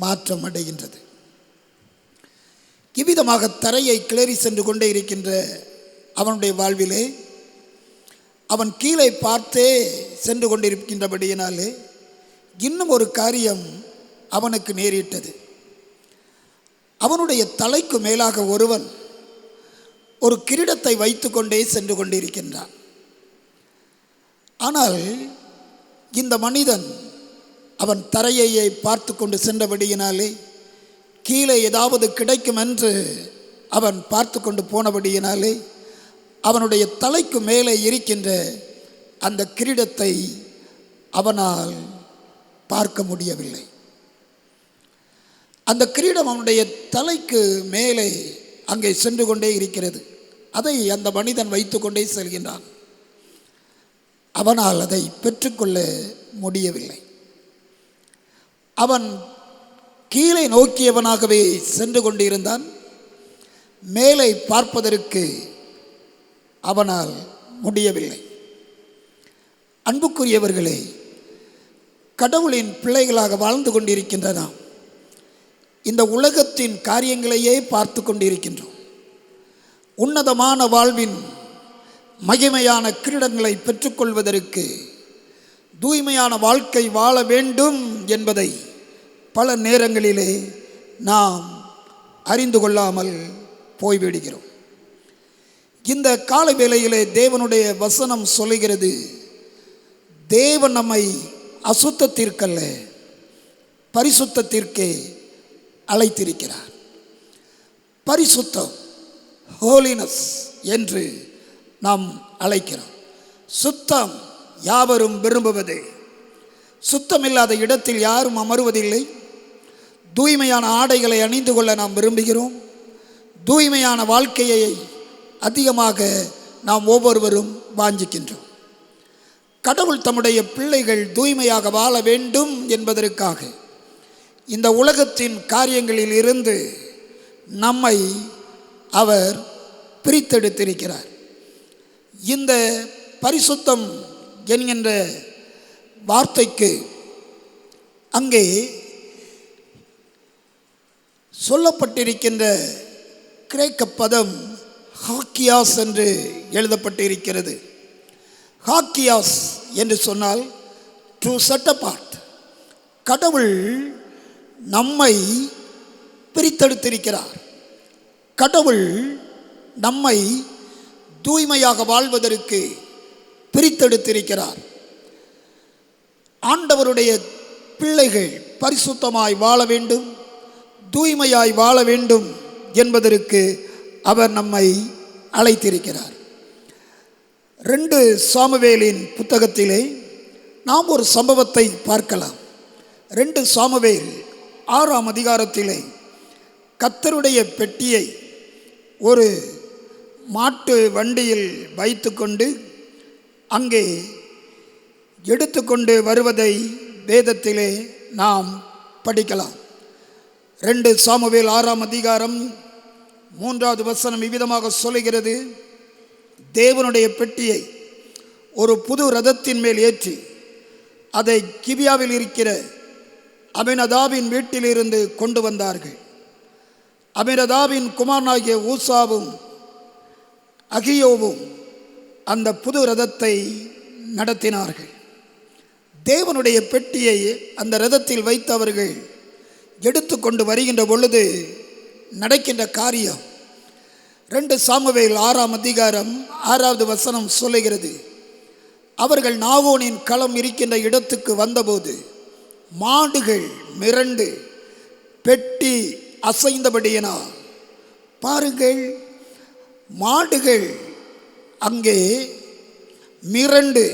மாற்றம் அடைகின்றது. இவ்விதமாக தரையை கிளறி சென்று கொண்டே இருக்கின்ற அவனுடைய வாழ்விலே அவன் கீழே பார்த்தே சென்று கொண்டிருக்கின்றபடியினாலே இன்னும் ஒரு காரியம் அவனுக்கு நேரிட்டது. அவனுடைய தலைக்கு மேலாக ஒருவன் ஒரு கிரீடத்தை வைத்து கொண்டே சென்று கொண்டிருக்கின்றான். ஆனால் இந்த மனிதன் அவன் தரையையே பார்த்து கொண்டு சென்றபடியினாலே கீழே ஏதாவது கிடைக்கும் என்று அவன் பார்த்து கொண்டு போனபடியினாலே அவனுடைய தலைக்கு மேலே இருக்கின்ற அந்த கிரீடத்தை அவனால் பார்க்க முடியவில்லை. அந்த கிரீடம் அவனுடைய தலைக்கு மேலே அங்கே சென்று கொண்டே இருக்கிறது. அதை அந்த மனிதன் வைத்து கொண்டே செல்கின்றான். அவனால் அதை பெற்றுக்கொள்ள முடியவில்லை. அவன் கீழே நோக்கியவனாகவே சென்று கொண்டிருந்தான். மேலே பார்ப்பதற்கு அவனால் முடியவில்லை. அன்புக்குரியவர்களே, கடவுளின் பிள்ளைகளாக வாழ்ந்து கொண்டிருக்கின்ற நாம் இந்த உலகத்தின் காரியங்களையே பார்த்து கொண்டிருக்கின்றோம். உன்னதமான வாழ்வின் மகிமையான கிரீடங்களை பெற்றுக்கொள்வதற்கு தூய்மையான வாழ்க்கை வாழ வேண்டும் என்பதை பல நேரங்களிலே நாம் அறிந்து கொள்ளாமல் போய்விடுகிறோம். இந்த கால வேளையிலே தேவனுடைய வசனம் சொல்லுகிறது, தேவன் நம்மை அசுத்தத்திற்கல்ல பரிசுத்தத்திற்கே அழைத்திருக்கிறார். பரிசுத்தம், ஹோலினஸ் என்று நாம் அழைக்கிறோம். சுத்தம் யாவரும் விரும்புவது. சுத்தமில்லாத இடத்தில் யாரும் அமருவதில்லை. தூய்மையான ஆடைகளை அணிந்து கொள்ள நாம் விரும்புகிறோம். தூய்மையான வாழ்க்கையை அதிகமாக நாம் ஒவ்வொருவரும் வாஞ்சிக்கின்றோம். கடவுள் தம்முடைய பிள்ளைகள் தூய்மையாக வாழ வேண்டும் என்பதற்காக இந்த உலகத்தின் காரியங்களில் இருந்து நம்மை அவர் பிரித்தெடுத்திருக்கிறார். இந்த பரிசுத்தம் என்கின்ற வார்த்தைக்கு அங்கே சொல்லப்பட்டிருக்கின்ற கிரேக்க பதம் ஹாக்கியாஸ் என்று எழுதப்பட்டிருக்கிறது. ஹாக்கியாஸ் என்று சொன்னால் டு செட் அபார்ட். கடவுள் நம்மை பிரித்தெடுத்திருக்கிறார். கடவுள் நம்மை தூய்மையாக வாழ்வதற்கு பிரித்தெடுத்திருக்கிறார். ஆண்டவருடைய பிள்ளைகள் பரிசுத்தமாய் வாழ வேண்டும், தூய்மையாய் வாழ வேண்டும் என்பதற்கு அவர் நம்மை அழைத்திருக்கிறார். 2 சாமுவேலின் புத்தகத்திலே நாம் ஒரு சம்பவத்தை பார்க்கலாம். 2 சாமுவேல் 6ஆம் அதிகாரத்திலே கர்த்தருடைய பெட்டியை ஒரு மாட்டு வண்டியில் வைத்துக்கொண்டு அங்கே எடுத்துக்கொண்டு வருவதை வேதத்திலே நாம் படிக்கலாம். 2 சாமுவேல் 6ஆம் அதிகாரம் 3வது வசனம் இவ்விதமாக சொல்லுகிறது, தேவனுடைய பெட்டியை ஒரு புது ரதத்தின் மேல் ஏற்றி அதை கிபியாவில் இருக்கிற அபினதாபின் வீட்டிலிருந்து கொண்டு வந்தார்கள். அபினதாபின் குமாரனாகிய ஊசாவும் அகியோவும் அந்த புது ரதத்தை நடத்தினார்கள். தேவனுடைய பெட்டியை அந்த ரதத்தில் வைத்தவர்கள் எடுத்துக்கொண்டு வருகின்ற பொழுது நடக்கின்ற காரியம் 2 சாமுவேல் 6ஆம் அதிகாரம் 6வது வசனம் சொல்லுகிறது, அவர்கள் நாகோனின் களம் இருக்கின்ற இடத்துக்கு வந்தபோது மாடுகள் மிரண்டு பெட்டி அசைந்தபடியினால். பாருங்கள், மாடுகள் அங்கே மிரண்டு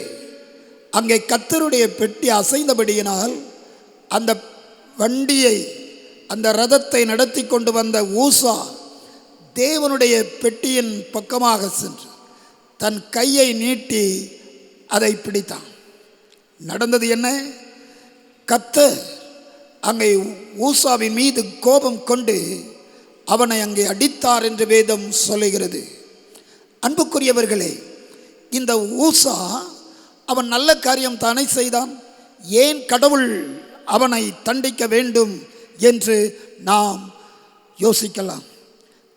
அங்கே கர்த்தருடைய பெட்டி அசைந்தபடியினால் அந்த வண்டியை அந்த ரதத்தை நடத்தி கொண்டு வந்த ஊசா தேவனுடைய பெட்டியின் பக்கமாக சென்று தன் கையை நீட்டி அதை பிடித்தான். நடந்தது என்ன? கர்த்தர் அங்கே ஊசாவின் மீது கோபம் கொண்டு அவனை அங்கே அடித்தார் என்று வேதம் சொல்லுகிறது. அன்புக்குரியவர்களே, இந்த ஊசா அவன் நல்ல காரியம் தானே செய்தான். ஏன் கடவுள் அவனை தண்டிக்க வேண்டும் என்று நாம் யோசிக்கலாம்.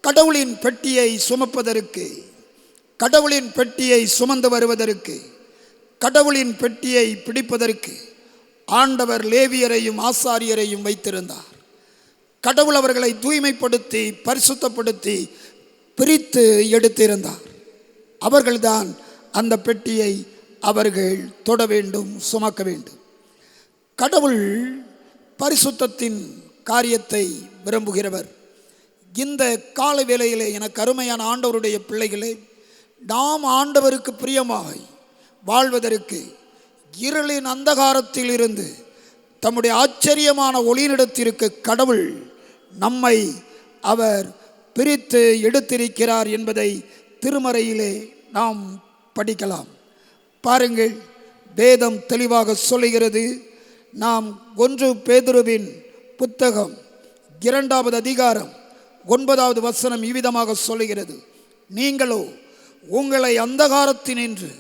கடவுளின் பெட்டியை சுமப்பதற்கு, கடவுளின் பெட்டியை சுமந்து வருவதற்கு, கடவுளின் பெட்டியை பிடிப்பதற்கு ஆண்டவர் லேவியரையும் ஆசாரியரையும் வைத்திருந்தார். கடவுள் அவர்களை தூய்மைப்படுத்தி பரிசுத்தப்படுத்தி பிரித்து எடுத்திருந்தார். அவர்கள்தான் அந்த பெட்டியை அவர்கள் தொட வேண்டும், சுமக்க வேண்டும். கடவுள் பரிசுத்தத்தின் காரியத்தை விரும்புகிறவர். இந்த கால வேளையிலே எனக்கு அருமையான ஆண்டவருடைய பிள்ளைகளே, நாம் ஆண்டவருக்கு பிரியமாய் வாழ்வதற்கு இருளின் அந்தகாரத்தில் இருந்து தம்முடைய ஆச்சரியமான ஒளியினிடத்திற்கு கடவுள் நம்மை அவர் பிரித்து எடுத்திருக்கிறார் என்பதை திருமறையிலே நாம் படிக்கலாம். பாருங்கள், வேதம் தெளிவாக சொல்லுகிறது. நாம் 1 பேதுருவின் புத்தகம் 2வது அதிகாரம் 9வது வசனம் இவ்விதமாக சொல்லுகிறது: நீங்களோ உங்களை அந்தகாரத்தினின்று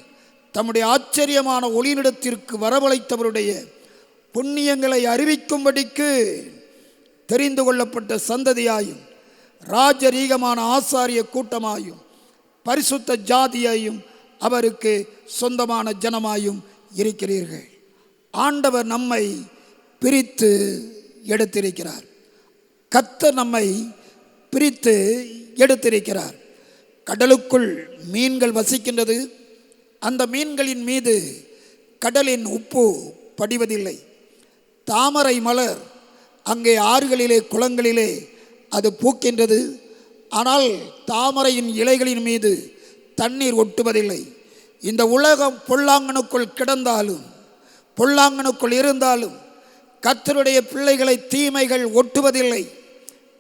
தம்முடைய ஆச்சரியமான ஒளியினிடத்திற்கு வரவழைத்தவருடைய புண்ணியங்களை அறிவிக்கும்படிக்கு தெரிந்து கொள்ளப்பட்ட சந்ததியாயும் ராஜரீகமான ஆசாரிய கூட்டமாயும் பரிசுத்த ஜாதியாயும் அவருக்கு சொந்தமான ஜனமாயும் இருக்கிறீர்கள். ஆண்டவர் நம்மை பிரித்து எடுத்திருக்கிறார். கர்த்தர் நம்மை பிரித்து எடுத்திருக்கிறார். கடலுக்குள் மீன்கள் வசிக்கின்றது. அந்த மீன்களின் மீது கடலின் உப்பு படிவதில்லை. தாமரை மலர் அங்கே ஆறுகளிலே குளங்களிலே அது பூக்கின்றது. ஆனால் தாமரையின் இலைகளின் மீது தண்ணீர் ஒட்டுவதில்லை. இந்த உலகம் பொல்லாங்கனுக்குள் கிடந்தாலும் பொல்லாங்கனுக்குள் இருந்தாலும் கர்த்தருடைய பிள்ளைகளை தீமைகள் ஒட்டுவதில்லை.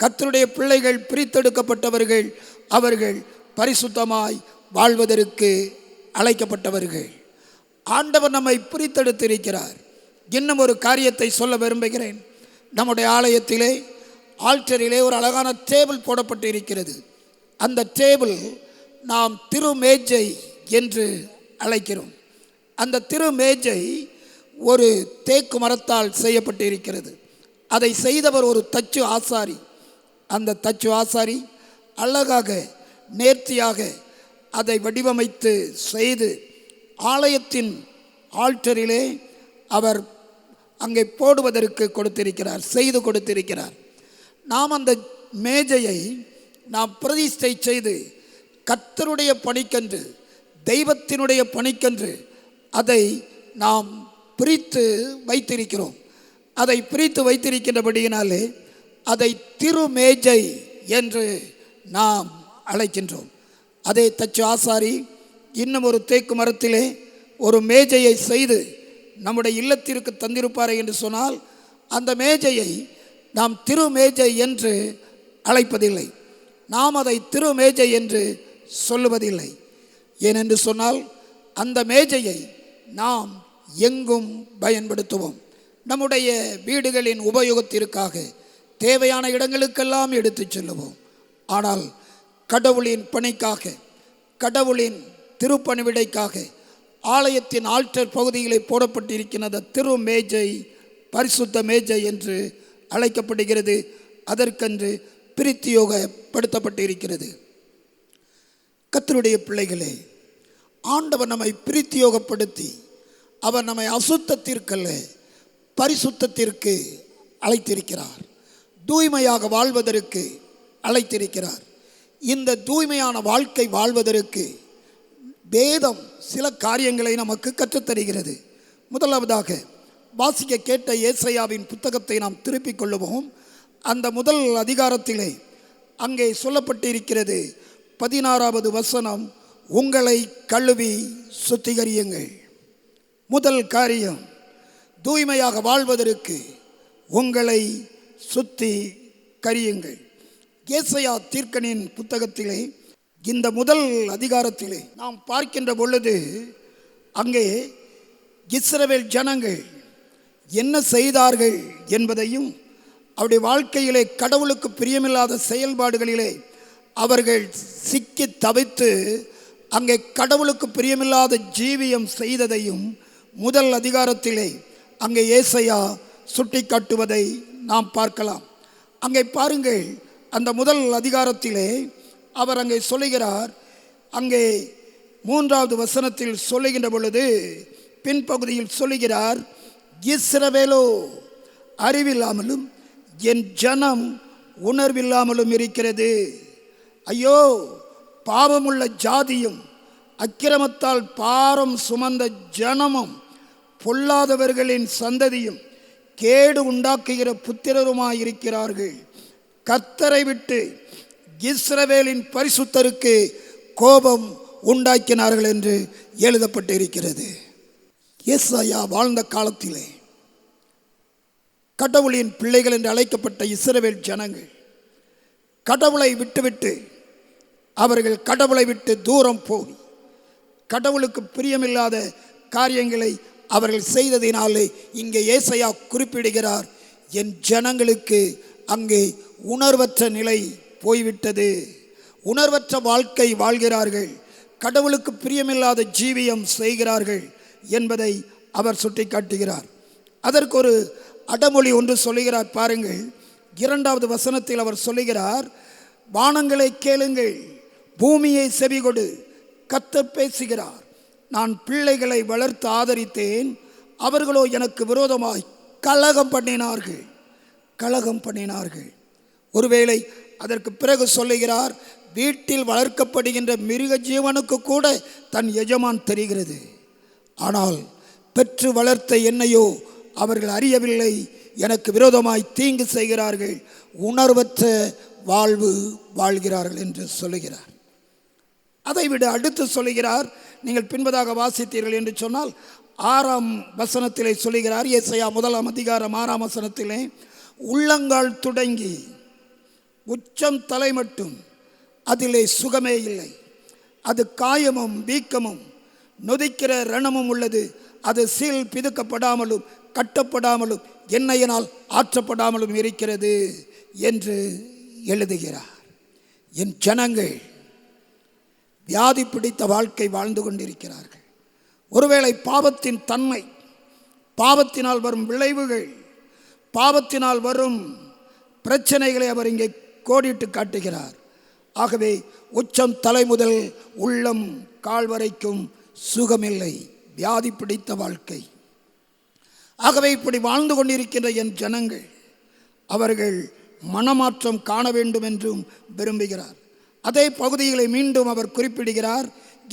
கர்த்தருடைய பிள்ளைகள் பிரித்தெடுக்கப்பட்டவர்கள். அவர்கள் பரிசுத்தமாய் வாழ்வதற்கு அழைக்கப்பட்டவர்கள். ஆண்டவர் நம்மை பிரித்தெடுத்திருக்கிறார். இன்னும் ஒரு காரியத்தை சொல்ல விரும்புகிறேன். நம்முடைய ஆலயத்திலே ஆல்டரிலே ஒரு அழகான டேபிள் போடப்பட்டு இருக்கிறது. அந்த டேபிள் நாம் திருமேஜை என்று அழைக்கிறோம். அந்த திருமேஜை ஒரு தேக்கு மரத்தால் செய்யப்பட்டு இருக்கிறது. அதை செய்தவர் ஒரு தச்சு ஆசாரி. அந்த தச்சு ஆசாரி அழகாக நேர்த்தியாக அதை வடிவமைத்து செய்து ஆலயத்தின் ஆல்டரிலே அவர் அங்கே போடுவதற்கு கொடுத்திருக்கிறார், செய்து கொடுத்திருக்கிறார். நாம் அந்த மேஜையை நாம் பிரதிஷ்டை செய்து கர்த்தருடைய பணிக்கென்று, தெய்வத்தினுடைய பணிக்கென்று அதை நாம் பிரித்து வைத்திருக்கிறோம். அதை பிரித்து வைத்திருக்கின்றபடியினாலே அதை திருமேஜை என்று நாம் அழைக்கின்றோம். அதே தச்சு ஆசாரி இன்னும் ஒரு தேக்கு மரத்திலே ஒரு மேஜையை செய்து நம்முடைய இல்லத்திற்கு தந்திருப்பார் என்று சொன்னால் அந்த மேஜையை நாம் திருமேஜை என்று அழைப்பதில்லை. நாம் அதை திருமேஜை என்று சொல்லுவதில்லை. ஏனென்று சொன்னால் அந்த மேஜையை நாம் எங்கும் பயன்படுத்துவோம். நம்முடைய வீடுகளின் உபயோகத்திற்காக தேவையான இடங்களுக்கெல்லாம் எடுத்து செல்லுவோம். ஆனால் கடவுளின் பணிக்காக, கடவுளின் திருப்பணிவிடைக்காக ஆலயத்தின் ஆல்டர் பகுதியிலே போடப்பட்டிருக்கின்ற திருமேஜை பரிசுத்த மேஜை என்று அழைக்கப்படுகிறது. அதற்கென்று பிரத்தியோகப்படுத்தப்பட்டு இருக்கிறது. கர்த்தருடைய பிள்ளைகளே, ஆண்டவர் நம்மை பிரத்தியோகப்படுத்தி அவர் நம்மை அசுத்தத்திற்கல்ல பரிசுத்தத்திற்கு அழைத்திருக்கிறார். தூய்மையாக வாழ்வதற்கு அழைத்திருக்கிறார். இந்த தூய்மையான வாழ்க்கை வாழ்வதற்கு வேதம் சில காரியங்களை நமக்கு கற்றுத்தருகிறது. முதலாவதாக வாசிக்க கேட்ட ஏசாயாவின் புத்தகத்தை நாம் திருப்பிக் கொள்ளுவோம். அந்த முதல் அதிகாரத்திலே அங்கே சொல்லப்பட்டிருக்கிறது 16வது வசனம், உங்களை கழுவி சுத்திகரியுங்கள். முதல் காரியம், தூய்மையாக வாழ்வதற்கு உங்களை சுத்திகரியுங்கள். ஏசாயா தீர்க்கனின் புத்தகத்திலே இந்த முதல் அதிகாரத்திலே நாம் பார்க்கின்ற பொழுது அங்கே இஸ்ரவேல் ஜனங்கள் என்ன செய்தார்கள் என்பதையும் அவருடைய வாழ்க்கையிலே கடவுளுக்கு பிரியமில்லாத செயல்பாடுகளிலே அவர்கள் சிக்கி தவித்து அங்கே கடவுளுக்கு பிரியமில்லாத ஜீவியம் செய்ததையும் முதல் அதிகாரத்திலே அங்கே ஏசாயா சுட்டி காட்டுவதை நாம் பார்க்கலாம். அங்கே பாருங்கள், அந்த முதல் அதிகாரத்திலே அவர் அங்கே சொல்லுகிறார். அங்கே 3வது வசனத்தில் சொல்லுகின்ற பொழுது பின்பகுதியில் சொல்லுகிறார், இஸ்ரவேலோ அறிவில்லாமலும் என் ஜனம் உணர்வில்லாமலும் இருக்கிறது. ஐயோ, பாவமுள்ள ஜாதியும் அக்கிரமத்தால் பாரம் சுமந்த ஜனமும் பொல்லாதவர்களின் சந்ததியும் கேடு உண்டாக்குகிற புத்திரருமாயிருக்கிறார்கள். கர்த்தரை விட்டு இஸ்ரவேலின் பரிசுத்தருக்கு கோபம் உண்டாக்கினார்கள் என்று எழுதப்பட்டு இருக்கிறது. ஏசாயா வாழ்ந்த காலத்திலே கடவுளின் பிள்ளைகள் என்று அழைக்கப்பட்ட இஸ்ரவேல் ஜனங்கள் கடவுளை விட்டுவிட்டு அவர்கள் கடவுளை விட்டு தூரம் போய் கடவுளுக்கு பிரியமில்லாத காரியங்களை அவர்கள் செய்ததினாலே இங்கே ஏசாயா குறிப்பிடுகிறார், என் ஜனங்களுக்கு அங்கே உணர்வற்ற நிலை போய்விட்டது. உணர்வற்ற வாழ்க்கை வாழ்கிறார்கள், கடவுளுக்கு பிரியமில்லாத ஜீவியம் செய்கிறார்கள் என்பதை அவர் சுட்டிக்காட்டுகிறார். அதற்கு ஒரு அடமொழி ஒன்று சொல்லுகிறார் பாருங்கள். 2வது வசனத்தில் அவர் சொல்லுகிறார், வானங்களை கேளுங்கள், பூமியை செவிகொடு, கர்த்தர் பேசுகிறார். நான் பிள்ளைகளை வளர்த்து ஆதரித்தேன், அவர்களோ எனக்கு விரோதமாய் கலகம் பண்ணினார்கள். ஒருவேளை அதற்கு பிறகு சொல்லுகிறார், வீட்டில் வளர்க்கப்படுகின்ற மிருக ஜீவனுக்கு கூட தன் எஜமான் தெரிகிறது, ஆனால் பெற்று வளர்த்த என்னையோ அவர்கள் அறியவில்லை, எனக்கு விரோதமாய் தீங்கு செய்கிறார்கள், உணர்வற்ற வாழ்வு வாழ்கிறார்கள் என்று சொல்லுகிறார். அதைவிட அடுத்து சொல்லுகிறார், நீங்கள் பின்பதாக வாசித்தீர்கள் என்று சொன்னால் 6ஆம் வசனத்திலே சொல்லுகிறார், ஏசாயா 1ஆம் அதிகாரம் 6ஆம் வசனத்திலே, உள்ளங்கால் தொடங்கி உச்சம் தலை மட்டும் அதிலே சுகமே இல்லை, அது காயமும் வீக்கமும் நொதிக்கிற ரணமும் உள்ளது, அது சீல் பிதுக்கப்படாமலும் கட்டப்படாமலும் எண்ணெயினால் ஆற்றப்படாமலும் இருக்கிறது என்று எழுதுகிறார். என் ஜனங்கள் வியாதி பிடித்த வாழ்க்கை வாழ்ந்து கொண்டிருக்கிறார்கள். ஒருவேளை பாவத்தின் தன்மை, பாவத்தினால் வரும் விளைவுகள், பாவத்தினால் வரும் பிரச்சனைகளை அவர் இங்கே கோடிட்டு காட்டுகிறார். ஆகவே உச்சம் தலை முதல் உள்ளம் கால் வரைக்கும் சுகமில்லை, வியாதி பிடித்த வாழ்க்கை. ஆகவே இப்படி வாழ்ந்து கொண்டிருக்கின்ற என் ஜனங்கள் அவர்கள் மனமாற்றம் காண வேண்டும் என்றும் விரும்புகிறார். அதே பகுதிகளை மீண்டும் அவர் குறிப்பிடுகிறார்.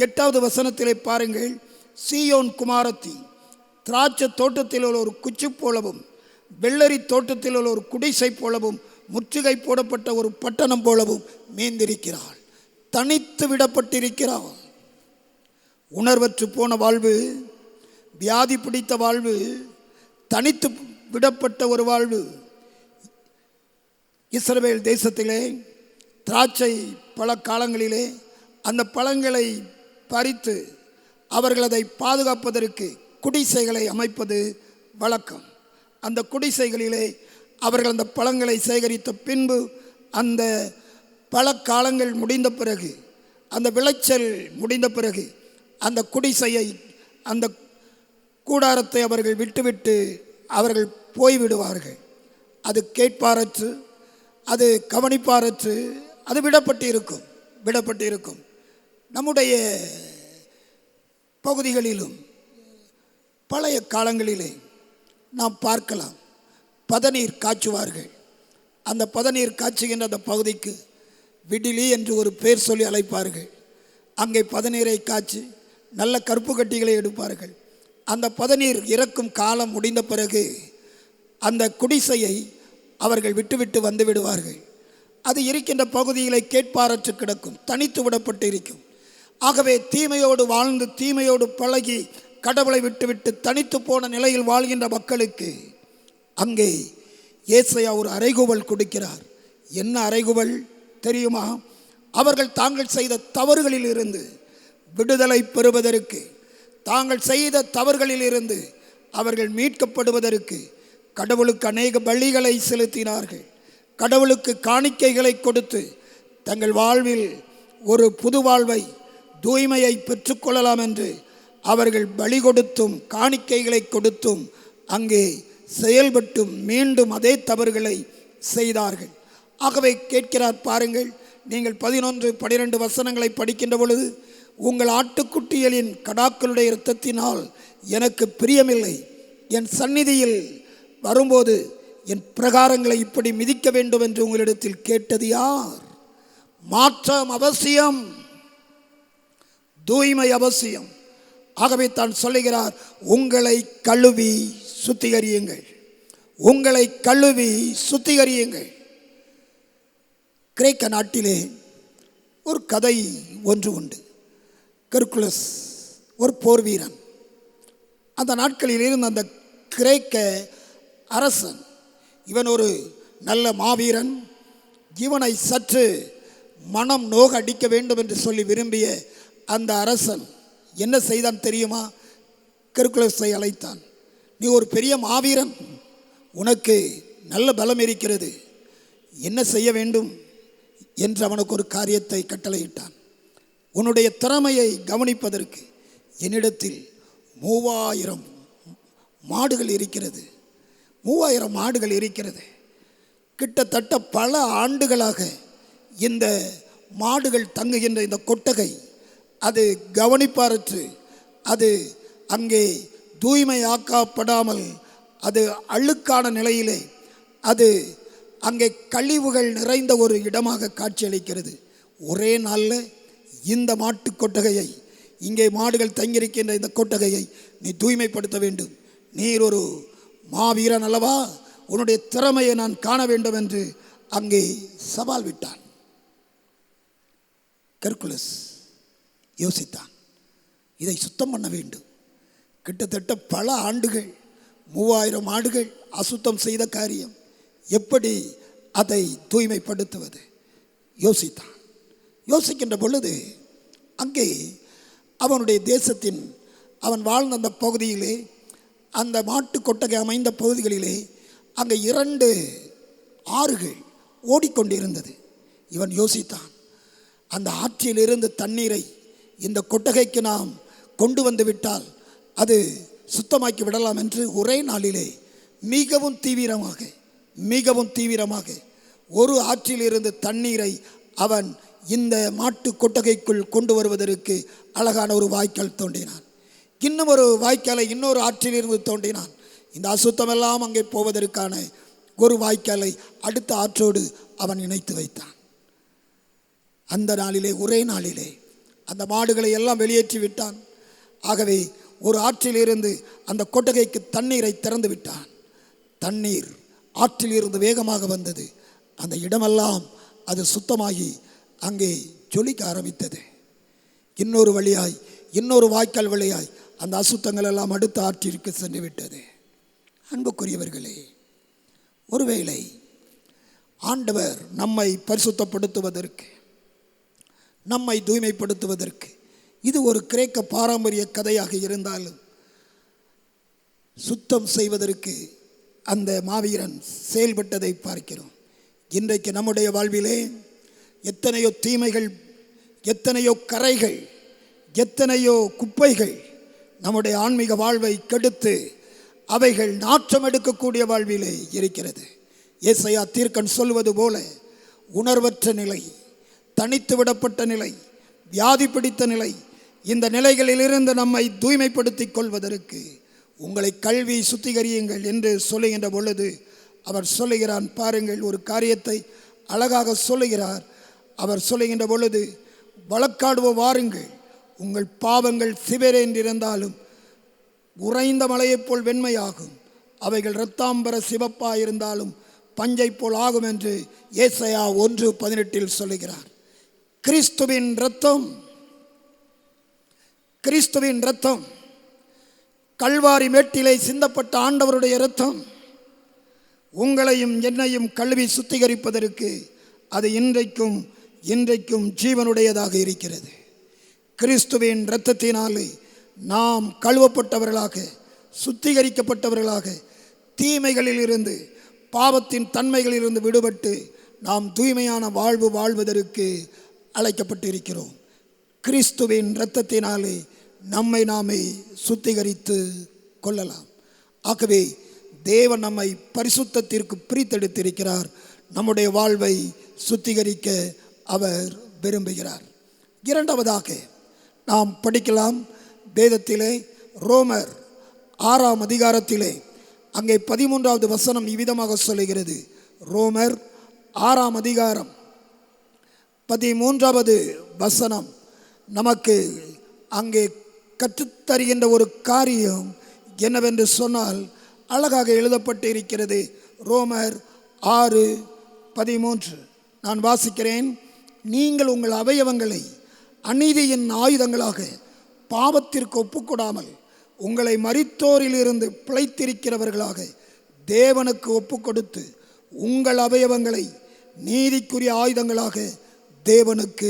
8வது வசனத்திலே பாருங்கள், சீயோன் குமாரத்தி திராட்சை தோட்டத்தில் உள்ள ஒரு குச்சி போலவும் வெள்ளரி தோட்டத்தில் உள்ள ஒரு குடிசை போலவும் முற்றுகை போடப்பட்ட ஒரு பட்டணம் போலவும் மீந்திருக்கிறாள், தனித்து விடப்பட்டிருக்கிறாள். உணர்வற்று போன வாழ்வு, வியாதி பிடித்த வாழ்வு, தனித்து விடப்பட்ட ஒரு வாழ்வு. இஸ்ரவேல் தேசத்திலே திராட்சை பல காலங்களிலே அந்த பழங்களை பறித்து அவர்கள் அதை பாதுகாப்பதற்கு குடிசைகளை அமைப்பது வழக்கம். அந்த குடிசைகளிலே அவர்கள் அந்த பழங்களை சேகரித்த பின்பு அந்த பல காலங்கள் முடிந்த பிறகு, அந்த விளைச்சல் முடிந்த பிறகு அந்த குடிசையை, அந்த கூடாரத்தை அவர்கள் விட்டுவிட்டு அவர்கள் போய்விடுவார்கள். அது கேட்பாரற்று, அது கவனிப்பாரற்று, அது விடப்பட்டு இருக்கும். நம்முடைய பகுதிகளிலும் பழைய காலங்களிலே நாம் பார்க்கலாம், பதநீர் காய்ச்சுவார்கள். அந்த பதநீர் காய்ச்சுகின்ற அந்த பகுதிக்கு விடிலி என்று ஒரு பேர் சொல்லி அழைப்பார்கள். அங்கே பதநீரை காய்ச்சி நல்ல கருப்பு கட்டிகளை எடுப்பார்கள். அந்த பதநீர் இறக்கும் காலம் முடிந்த பிறகு அந்த குடிசையை அவர்கள் விட்டுவிட்டு வந்து விடுவார்கள். அது இருக்கின்ற பகுதிகளை கேட்பாரற்று கிடக்கும், தனித்து விடப்பட்டு இருக்கும். ஆகவே தீமையோடு வாழ்ந்து தீமையோடு பழகி கடவுளை விட்டுவிட்டு தனித்து போன நிலையில் வாழ்கின்ற மக்களுக்கு அங்கே ஏசாயா ஒரு அறைகூவல் கொடுக்கிறார். என்ன அறைகூவல் தெரியுமா? அவர்கள் தாங்கள் செய்த தவறுகளில் இருந்து விடுதலை பெறுவதற்கு, தாங்கள் செய்த தவறுகளில் இருந்து அவர்கள் மீட்கப்படுவதற்கு கடவுளுக்கு அநேக பலிகளை செலுத்தினார்கள். கடவுளுக்கு காணிக்கைகளை கொடுத்து தங்கள் வாழ்வில் ஒரு புது வாழ்வை, தூய்மையை பெற்றுக்கொள்ளலாம் என்று அவர்கள் பலி கொடுத்தும் காணிக்கைகளை கொடுத்தும் அங்கே செயல்பட்டும் மீண்டும் அதே தவறுகளை செய்தார்கள். ஆகவே கேட்கிறார் பாருங்கள், நீங்கள் 11-12 வசனங்களை படிக்கின்ற பொழுது, உங்கள் ஆட்டுக்குட்டிகளின் கடாக்களுடைய இரத்தத்தினால் எனக்கு பிரியமில்லை, என் சந்நிதியில் வரும்போது என் பிரகாரங்களை இப்படி மிதிக்க வேண்டும் என்று உங்களிடத்தில் கேட்டது யார்? மாற்றம் அவசியம், தூய்மை அவசியம். ஆகவே தான் சொல்லுகிறார், உங்களை கழுவி சுத்திகரியுங்கள், உங்களை கழுவி சுத்திகரியுங்கள். கிரேக்க நாட்டிலே ஒரு கதை ஒன்று உண்டு. கெர்குலஸ் ஒரு போர் வீரன். அந்த நாட்களில் இருந்த அந்த கிரேக்க அரசன், இவன் ஒரு நல்ல மாவீரன். இவனை சற்று மனம் நோக அடிக்க வேண்டும் என்று சொல்லி விரும்பிய அந்த அரசன் என்ன செய்தான் தெரியுமா? ஹெர்குலஸை அழைத்தான். நீ ஒரு பெரிய மாவீரன், உனக்கு நல்ல பலம் இருக்கிறது, என்ன செய்ய வேண்டும் என்று அவனுக்கு ஒரு காரியத்தை கட்டளையிட்டான். உன்னுடைய திறமையை கவனிப்பதற்கு என்னிடத்தில் 3000 மாடுகள் இருக்கிறது. 3000 மாடுகள் இருக்கிறது. கிட்டத்தட்ட பல ஆண்டுகளாக இந்த மாடுகள் தங்குகின்ற இந்த கொட்டகை அது கவனிப்பாரற்று, அது அங்கே தூய்மையாக்கப்படாமல் அது அழுக்கான நிலையிலே அது அங்கே கழிவுகள் நிறைந்த ஒரு இடமாக காட்சியளிக்கிறது. ஒரே நாளில் இந்த மாட்டு கொட்டகையை, இங்கே மாடுகள் தங்கியிருக்கின்ற இந்த கொட்டகையை நீ தூய்மைப்படுத்த வேண்டும். நீர் ஒரு மாவீரன் அல்லவா, உன்னுடைய திறமையை நான் காண வேண்டும் என்று அங்கே சவால் விட்டான். ஹெர்குலஸ் யோசித்தான், இதை சுத்தம் பண்ண வேண்டும். கிட்டத்தட்ட பல ஆண்டுகள் 3000 மாடுகள் அசுத்தம் செய்த காரியம், எப்படி அதை தூய்மைப்படுத்துவது? யோசித்தான். யோசிக்கின்ற பொழுது அங்கே அவனுடைய தேசத்தின் அவன் வாழ்ந்த அந்த பகுதியிலே, அந்த மாட்டு கொட்டகை அமைந்த பகுதிகளிலே அங்கே 2 ஆறுகள் ஓடிக்கொண்டிருந்தது. இவன் யோசித்தான், அந்த ஆற்றிலிருந்து தண்ணீரை இந்த கொட்டகைக்கு நாம் கொண்டு வந்து விட்டால் அது சுத்தமாக்கி விடலாம் என்று ஒரே நாளிலே மிகவும் தீவிரமாக ஒரு ஆற்றிலிருந்து தண்ணீரை அவன் இந்த மாட்டு கொட்டகைக்குள் கொண்டு வருவதற்கு அழகான ஒரு வாய்க்கால் தோண்டினான். இன்னும் ஒரு வாய்க்காலை இன்னொரு ஆற்றிலிருந்து தோண்டினான். இந்த அசுத்தமெல்லாம் அங்கே போவதற்கான ஒரு வாய்க்காலை அடுத்த ஆற்றோடு அவன் இணைத்து வைத்தான். அந்த நாளிலே, ஒரே நாளிலே அந்த மாடுகளை எல்லாம் வெளியேற்றி விட்டான். ஆகவே ஒரு ஆற்றிலிருந்து அந்த கொட்டகைக்கு தண்ணீரை திறந்து விட்டான். தண்ணீர் ஆற்றிலிருந்து வேகமாக வந்தது. அந்த இடமெல்லாம் அது சுத்தமாகி அங்கே ஜொலிக்க ஆரம்பித்தது. இன்னொரு வழியாய், இன்னொரு வாய்க்கால் வழியாய் அந்த அசுத்தங்கள் எல்லாம் அடுத்த ஆற்றிற்கு சென்று விட்டது. அன்புக்குரியவர்களே, ஒருவேளை ஆண்டவர் நம்மை பரிசுத்தப்படுத்துவதற்கு, நம்மை தூய்மைப்படுத்துவதற்கு இது ஒரு கிரேக்க பாரம்பரிய கதையாக இருந்தாலும், சுத்தம் செய்வதற்கு அந்த மாவீரன் செயல்பட்டதை பார்க்கிறோம். இன்றைக்கு நம்முடைய வாழ்விலே எத்தனையோ தீமைகள், எத்தனையோ கரைகள், எத்தனையோ குப்பைகள் நம்முடைய ஆன்மீக வாழ்வை கெடுத்து அவைகள் நாற்றம் எடுக்கக்கூடிய வாழ்விலே இருக்கிறது. ஏசாயா தீர்க்கன் சொல்வது போல, உணர்வற்ற நிலை, தனித்து விடப்பட்ட நிலை, வியாதி பிடித்த நிலை, இந்த நிலைகளிலிருந்து நம்மை தூய்மைப்படுத்திக் கொள்வதற்கு உங்களை கல்வி சுத்திகரியுங்கள் என்று சொல்லுகின்ற பொழுது அவர் சொல்லுகிறான். பாருங்கள், ஒரு காரியத்தை அழகாக சொல்லுகிறார். அவர் சொல்லுகின்ற பொழுது, வழக்காடுவோ வாருங்கள், உங்கள் பாவங்கள் சிவரே என்றிருந்தாலும் உறைந்த மலையைப் போல் வெண்மையாகும், அவைகள் இரத்தாம்பர சிவப்பாயிருந்தாலும் பஞ்சை போல் ஆகும் என்று ஏசாயா 1:18 சொல்லுகிறார். கிறிஸ்துவின் இரத்தம், கல்வாரி மேட்டிலே சிந்தப்பட்ட ஆண்டவருடைய இரத்தம் உங்களையும் என்னையும் கழுவி சுத்திகரிப்பதற்கு அது இன்றைக்கும் ஜீவனுடையதாக இருக்கிறது. கிறிஸ்துவின் இரத்தத்தினாலே நாம் கழுவப்பட்டவர்களாக, சுத்திகரிக்கப்பட்டவர்களாக, தீமைகளில் இருந்து, பாவத்தின் தன்மைகளிலிருந்து விடுபட்டு நாம் தூய்மையான வாழ்வு வாழ்வதற்கு அழைக்கப்பட்டு இருக்கிறோம். கிறிஸ்துவின் இரத்தத்தினாலே நம்மை நாமே சுத்திகரித்து கொள்ளலாம். ஆகவே தேவன் நம்மை பரிசுத்தத்திற்கு பிரித்தெடுத்திருக்கிறார். நம்முடைய வாழ்வை சுத்திகரிக்க அவர் விரும்புகிறார். இரண்டாவதாக நாம் படிக்கலாம் வேதத்திலே, ரோமர் 6ஆம் அதிகாரத்திலே அங்கே 13வது வசனம் இவ்விதமாக சொல்லுகிறது. ரோமர் 6ஆம் அதிகாரம் 13வது வசனம் நமக்கு அங்கே கற்றுத்தருகின்ற ஒரு காரியம் என்னவென்று சொன்னால், அழகாக எழுதப்பட்டு இருக்கிறது. ரோமர் 6:13 நான் வாசிக்கிறேன். நீங்கள் உங்கள் அவயவங்களை அநீதியின் ஆயுதங்களாக பாவத்திற்கு ஒப்புக்கொடாமல் உங்களை மரித்தோரிலிருந்து பிழைத்திருக்கிறவர்களாக தேவனுக்கு ஒப்புக்கொடுத்து உங்கள் அவயவங்களை நீதிக்குரிய ஆயுதங்களாக தேவனுக்கு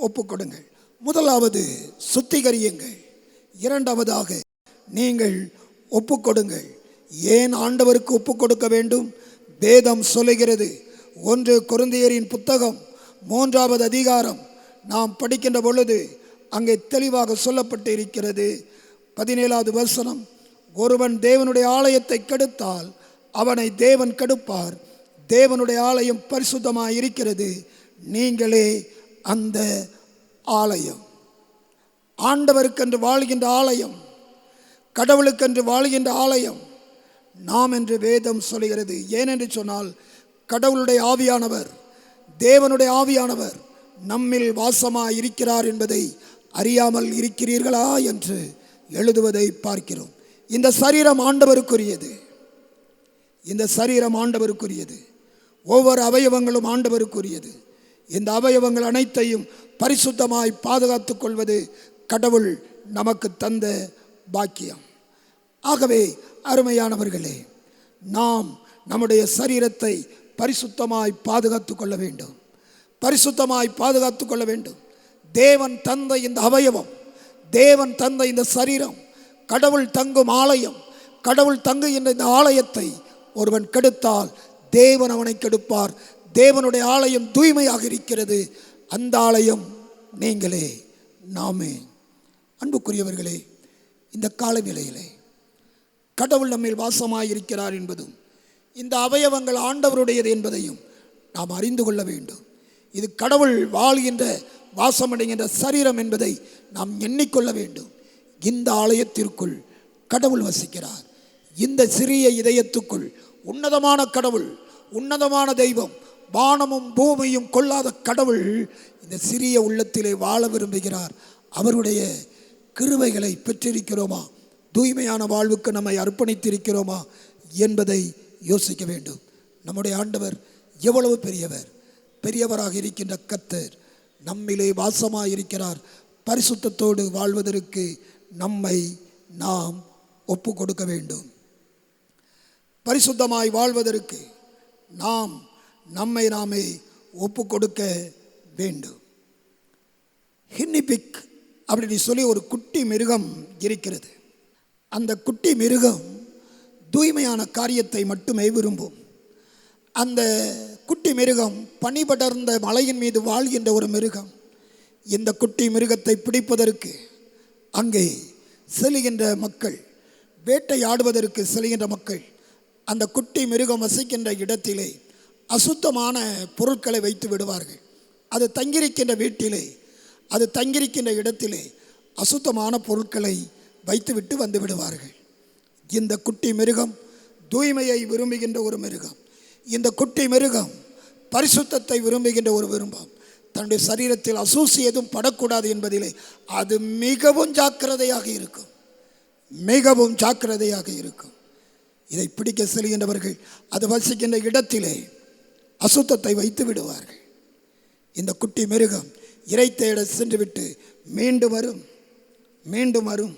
ஒப்புக்கொடுங்கள். முதலாவது சுத்திகரியுங்கள். இரண்டாவதாக நீங்கள் ஒப்புக்கொடுங்கள். ஏன் ஆண்டவருக்கு ஒப்புக்கொடுக்க வேண்டும்? வேதம் சொல்லுகிறது. 1 கொரிந்தியரின் புத்தகம் 3வது அதிகாரம் நாம் படிக்கின்ற பொழுது அங்கே தெளிவாக சொல்லப்பட்டு இருக்கிறது. 17வது வசனம், ஒருவன் தேவனுடைய ஆலயத்தை கெடுத்தால் அவனை தேவன் கெடுப்பார். தேவனுடைய ஆலயம் பரிசுத்தமாக இருக்கிறது, நீங்களே அந்த ஆலயம். ஆண்டவருக்கென்று வாழ்கின்ற ஆலயம், கடவுளுக்கென்று வாழ்கின்ற ஆலயம் நாம் என்று வேதம் சொல்கிறது. ஏனென்று சொன்னால், கடவுளுடைய ஆவியானவர், தேவனுடைய ஆவியானவர் நம்மில் வாசமாக இருக்கிறார் என்பதை அறியாமல் இருக்கிறீர்களா என்று எழுதுவதை பார்க்கிறோம். இந்த சரீரம் ஆண்டவருக்குரியது. இந்த சரீரம் ஆண்டவருக்குரியது. ஒவ்வொரு அவயவங்களும் ஆண்டவருக்குரியது. இந்த அவயவங்கள் அனைத்தையும் பரிசுத்தமாய் பாதுகாத்துக் கொள்வது கடவுள் நமக்கு தந்த பாக்கியம். ஆகவே அருமையானவர்களே, நாம் நம்முடைய சரீரத்தை பரிசுத்தமாய் பாதுகாத்துக் கொள்ள வேண்டும். பரிசுத்தமாய் பாதுகாத்துக் கொள்ள வேண்டும். தேவன் தந்த இந்த அவயவம், தேவன் தந்த இந்த சரீரம் கடவுள் தங்கும் ஆலயம். கடவுள் தங்குகின்ற இந்த ஆலயத்தை ஒருவன் கெடுத்தால் தேவன் அவனை கெடுப்பார். தேவனுடைய ஆலயம் தூய்மையாக இருக்கிறது. அந்த ஆலயம் நீங்களே, நாமே. அன்புக்குரியவர்களே, இந்த கால வேளையிலே கடவுள் நம்மில் வாசமாயிருக்கிறார் என்பதும் இந்த அவயவங்கள் ஆண்டவருடையது என்பதையும் நாம் அறிந்து கொள்ள வேண்டும். இது கடவுள் வாழ்கின்ற வாசமடைகின்ற சரீரம் என்பதை நாம் எண்ணிக்கொள்ள வேண்டும். இந்த ஆலயத்திற்குள் கடவுள் வசிக்கிறார். இந்த சிறிய இதயத்துக்குள் உன்னதமான கடவுள், உன்னதமான தெய்வம், வானமும் பூமியும் கொள்ளாத கடவுள் இந்த சிறிய உள்ளத்திலே வாழ விரும்புகிறார். அவருடைய கிருபைகளை பெற்றிருக்கிறோமா? தூய்மையான வாழ்வுக்கு நம்மை அர்ப்பணித்திருக்கிறோமா என்பதை யோசிக்க வேண்டும். நம்முடைய ஆண்டவர் எவ்வளவு பெரியவர்! பெரியவராக இருக்கின்ற கர்த்தர் நம்மிலே வாசமாக இருக்கிறார். பரிசுத்தத்தோடு வாழ்வதற்கு நம்மை நாம் ஒப்பு கொடுக்க வேண்டும். பரிசுத்தமாய் வாழ்வதற்கு நாம் நம்மை நாமே ஒப்பு கொடுக்க வேண்டும். ஹின்னிபிக் அப்படின்னு சொல்லி ஒரு குட்டி மிருகம் இருக்கிறது. அந்த குட்டி மிருகம் தூய்மையான காரியத்தை மட்டுமே விரும்பும். அந்த குட்டி மிருகம் பனிபடர்ந்த மலையின் மீது வாழ்கின்ற ஒரு மிருகம். இந்த குட்டி மிருகத்தை பிடிப்பதற்கு அங்கே செல்கின்ற மக்கள், வேட்டையாடுவதற்கு செல்கின்ற மக்கள் அந்த குட்டி மிருகம் வசிக்கின்ற இடத்திலே அசுத்தமான பொருட்களை வைத்து விடுவார்கள். அது தங்கியிருக்கின்ற வீட்டிலே, அது தங்கியிருக்கின்ற இடத்திலே அசுத்தமான பொருட்களை வைத்துவிட்டு வந்து விடுவார்கள். இந்த குட்டி மிருகம் தூய்மையை விரும்புகின்ற ஒரு மிருகம். இந்த குட்டி மிருகம் பரிசுத்தத்தை விரும்புகின்ற ஒரு விரும்பம். தன்னுடைய சரீரத்தில் அசூசி எதுவும் படக்கூடாது என்பதிலே அது மிகவும் ஜாக்கிரதையாக இருக்கும். மிகவும் ஜாக்கிரதையாக இருக்கும். இதை பிடிக்க செல்கின்றவர்கள் அது வசிக்கின்ற இடத்திலே அசுத்தத்தை வைத்து விடுவார்கள். இந்த குட்டி மிருகம் இறை தேட சென்றுவிட்டு மீண்டும் வரும், மீண்டும் வரும்.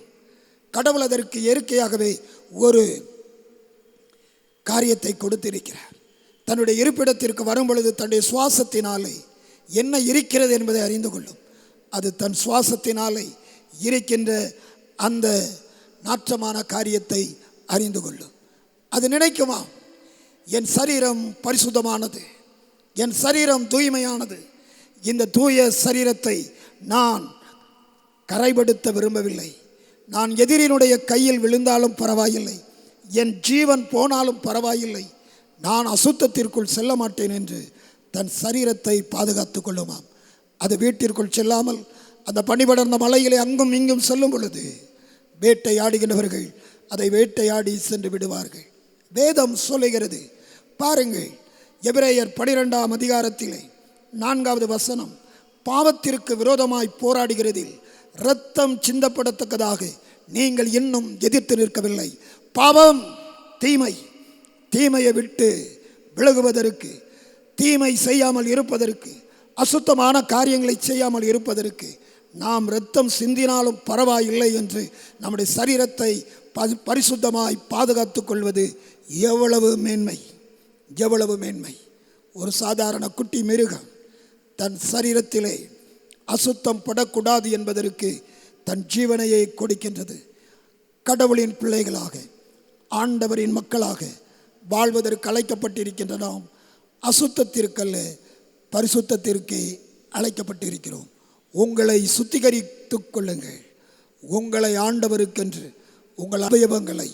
கடவுள் அதற்கு இயற்கையாகவே ஒரு காரியத்தை கொடுத்திருக்கிறார். தன்னுடைய இருப்பிடத்திற்கு வரும் பொழுது தன்னுடைய சுவாசத்தினாலே என்ன இருக்கிறது என்பதை அறிந்து கொள்ளும். அது தன் சுவாசத்தினாலே இருக்கின்ற அந்த நாற்றமான காரியத்தை அறிந்து கொள்ளும். அது நினைக்குமா, என் சரீரம் பரிசுத்தமானது, என் சரீரம் தூய்மையானது, இந்த தூய சரீரத்தை நான் கரைப்படுத்த விரும்பவில்லை. நான் எதிரினுடைய கையில் விழுந்தாலும் பரவாயில்லை, என் ஜீவன் போனாலும் பரவாயில்லை, நான் அசுத்தத்திற்குள் செல்ல மாட்டேன் என்று தன் சரீரத்தை பாதுகாத்து கொள்ளுமாம். அது வீட்டிற்குள் செல்லாமல் அந்த பனிபடர்ந்த மலையிலே அங்கும் இங்கும் செல்லும் பொழுது வேட்டையாடுகின்றவர்கள் அதை வேட்டையாடி சென்று விடுவார்கள். வேதம் சொல்லுகிறது பாருங்கள், எபிரேயர் 12ஆம் அதிகாரத்திலே 4வது வசனம், பாவத்திற்கு விரோதமாய் போராடுகிறதில் இரத்தம் சிந்தப்படத்தக்கதாக நீங்கள் இன்னும் எதிர்த்து நிற்கவில்லை. பாவம் தீமை, தீமையை விட்டு விலகுவதற்கு, தீமை செய்யாமல் இருப்பதற்கு, அசுத்தமான காரியங்களை செய்யாமல் இருப்பதற்கு நாம் இரத்தம் சிந்தினாலும் பரவாயில்லை என்று நம்முடைய சரீரத்தை பரிசுத்தமாய் பாதுகாத்து கொள்வது எவ்வளவு மேன்மை, எவ்வளவு மேன்மை. ஒரு சாதாரண குட்டி மிருகம் தன் சரீரத்திலே அசுத்தம் படக்கூடாது என்பதற்கு தன் ஜீவனையை கொடுக்கின்றது. கடவுளின் பிள்ளைகளாக, ஆண்டவரின் மக்களாக வாழ்வதற்கு அழைக்கப்பட்டிருக்கின்ற நாம் அசுத்தத்திற்கல்ல, பரிசுத்தத்திற்கே அழைக்கப்பட்டிருக்கிறோம். உங்களை சுத்திகரித்துக் கொள்ளுங்கள். உங்களை ஆண்டவருக்கென்று உங்கள் அவயவங்களை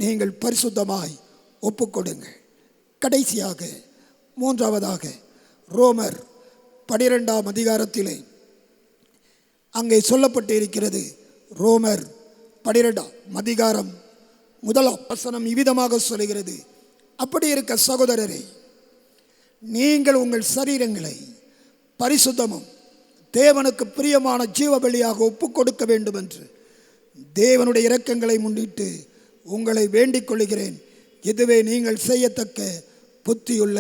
நீங்கள் பரிசுத்தமாய் ஒப்புக்கொடுங்கள். கடைசியாக மூன்றாவதாக ரோமர் 12ஆம் அதிகாரத்திலே அங்கே சொல்லப்பட்டு இருக்கிறது. ரோமர் 12ஆம் அதிகாரம் 1ஆம் வசனம் இவ்விதமாக சொல்கிறது, அப்படி இருக்க சகோதரரே, நீங்கள் உங்கள் சரீரங்களை பரிசுத்தமும் தேவனுக்கு பிரியமான ஜீவ பலியாக ஒப்புக் கொடுக்க வேண்டும் என்று தேவனுடைய இரக்கங்களை முன்னிட்டு உங்களை வேண்டிக் கொள்கிறேன். இதுவே நீங்கள் செய்யத்தக்க புத்தியுள்ள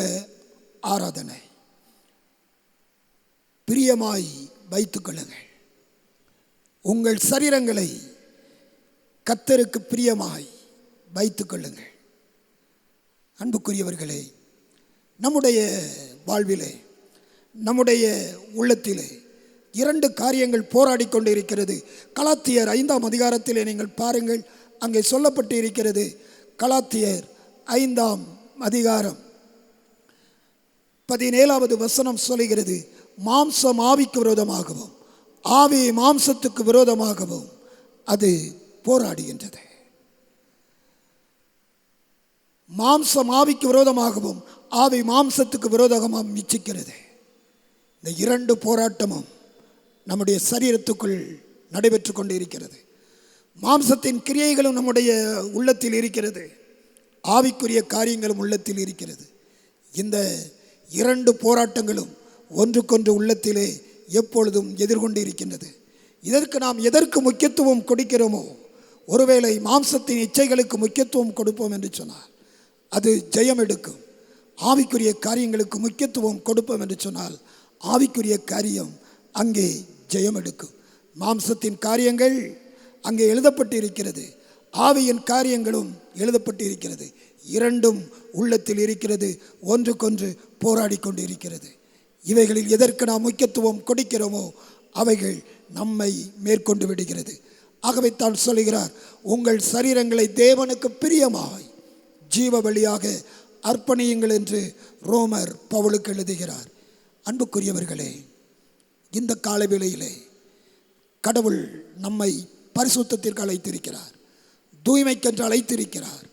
ஆராதனை. பிரியமாய் வைத்துக் கொள்ளுங்கள். உங்கள் சரீரங்களை கர்த்தருக்கு பிரியமாய் வைத்துக் கொள்ளுங்கள். அன்புக்குரியவர்களே, நம்முடைய வாழ்விலே, நம்முடைய உள்ளத்திலே 2 காரியங்கள் போராடி கொண்டு இருக்கிறது. கலாத்தியர் 5ஆம் அதிகாரத்திலே நீங்கள் பாருங்கள், அங்கே சொல்லப்பட்டு இருக்கிறது. கலாத்தியர் 5ஆம் அதிகாரம் 17வது வசனம் சொல்லுகிறது, மாம்சம் ஆவிக்கு விரோதமாகவும் ஆவி மாம்சத்துக்கு விரோதமாகவும் அது போராடுகின்றது. மாம்சம் ஆவிக்கு விரோதமாகவும் ஆவி மாம்சத்துக்கு விரோதமாகவும் இச்சிக்கிறது. இந்த 2 போராட்டமும் நம்முடைய சரீரத்துக்குள் நடைபெற்று கொண்டு இருக்கிறது. மாம்சத்தின் கிரியைகளும் நம்முடைய உள்ளத்தில் இருக்கிறது, ஆவிக்குரிய காரியங்களும் உள்ளத்தில் இருக்கிறது. இந்த 2 போராட்டங்களும் ஒன்றுக்கொன்று உள்ளத்திலே எப்பொழுதும் எதிர்கொண்டு இருக்கின்றது. இதற்கு நாம் எதற்கு முக்கியத்துவம் கொடுக்கிறோமோ, ஒருவேளை மாம்சத்தின் இச்சைகளுக்கு முக்கியத்துவம் கொடுப்போம் என்று சொன்னால் அது ஜெயம் எடுக்கும். ஆவிக்குரிய காரியங்களுக்கு முக்கியத்துவம் கொடுப்போம் என்று சொன்னால் ஆவிக்குரிய காரியம் அங்கே ஜெயம் எடுக்கும். மாம்சத்தின் காரியங்கள் அங்கே எழுதப்பட்டு இருக்கிறது, ஆவியின் காரியங்களும் எழுதப்பட்டு இருக்கிறது. 2ம் உள்ளத்தில் இருக்கிறது, ஒன்றுக்கொன்று போராடி கொண்டு இருக்கிறது. இவைகளில் எதற்கு நாம் முக்கியத்துவம் கொடுக்கிறோமோ அவைகள் நம்மை மேற்கொண்டு விடுகிறது. ஆகவே தான் சொல்கிறார், உங்கள் சரீரங்களை தேவனுக்கு பிரியமாய் ஜீவ பலியாக அர்ப்பணியுங்கள் என்று ரோமர் பவுலுக்கு எழுதுகிறார். அன்புக்குரியவர்களே, இந்த காலவேளையிலே கடவுள் நம்மை பரிசுத்தத்திற்கு அழைத்திருக்கிறார், தூய்மைக்கென்று அழைத்திருக்கிறார்.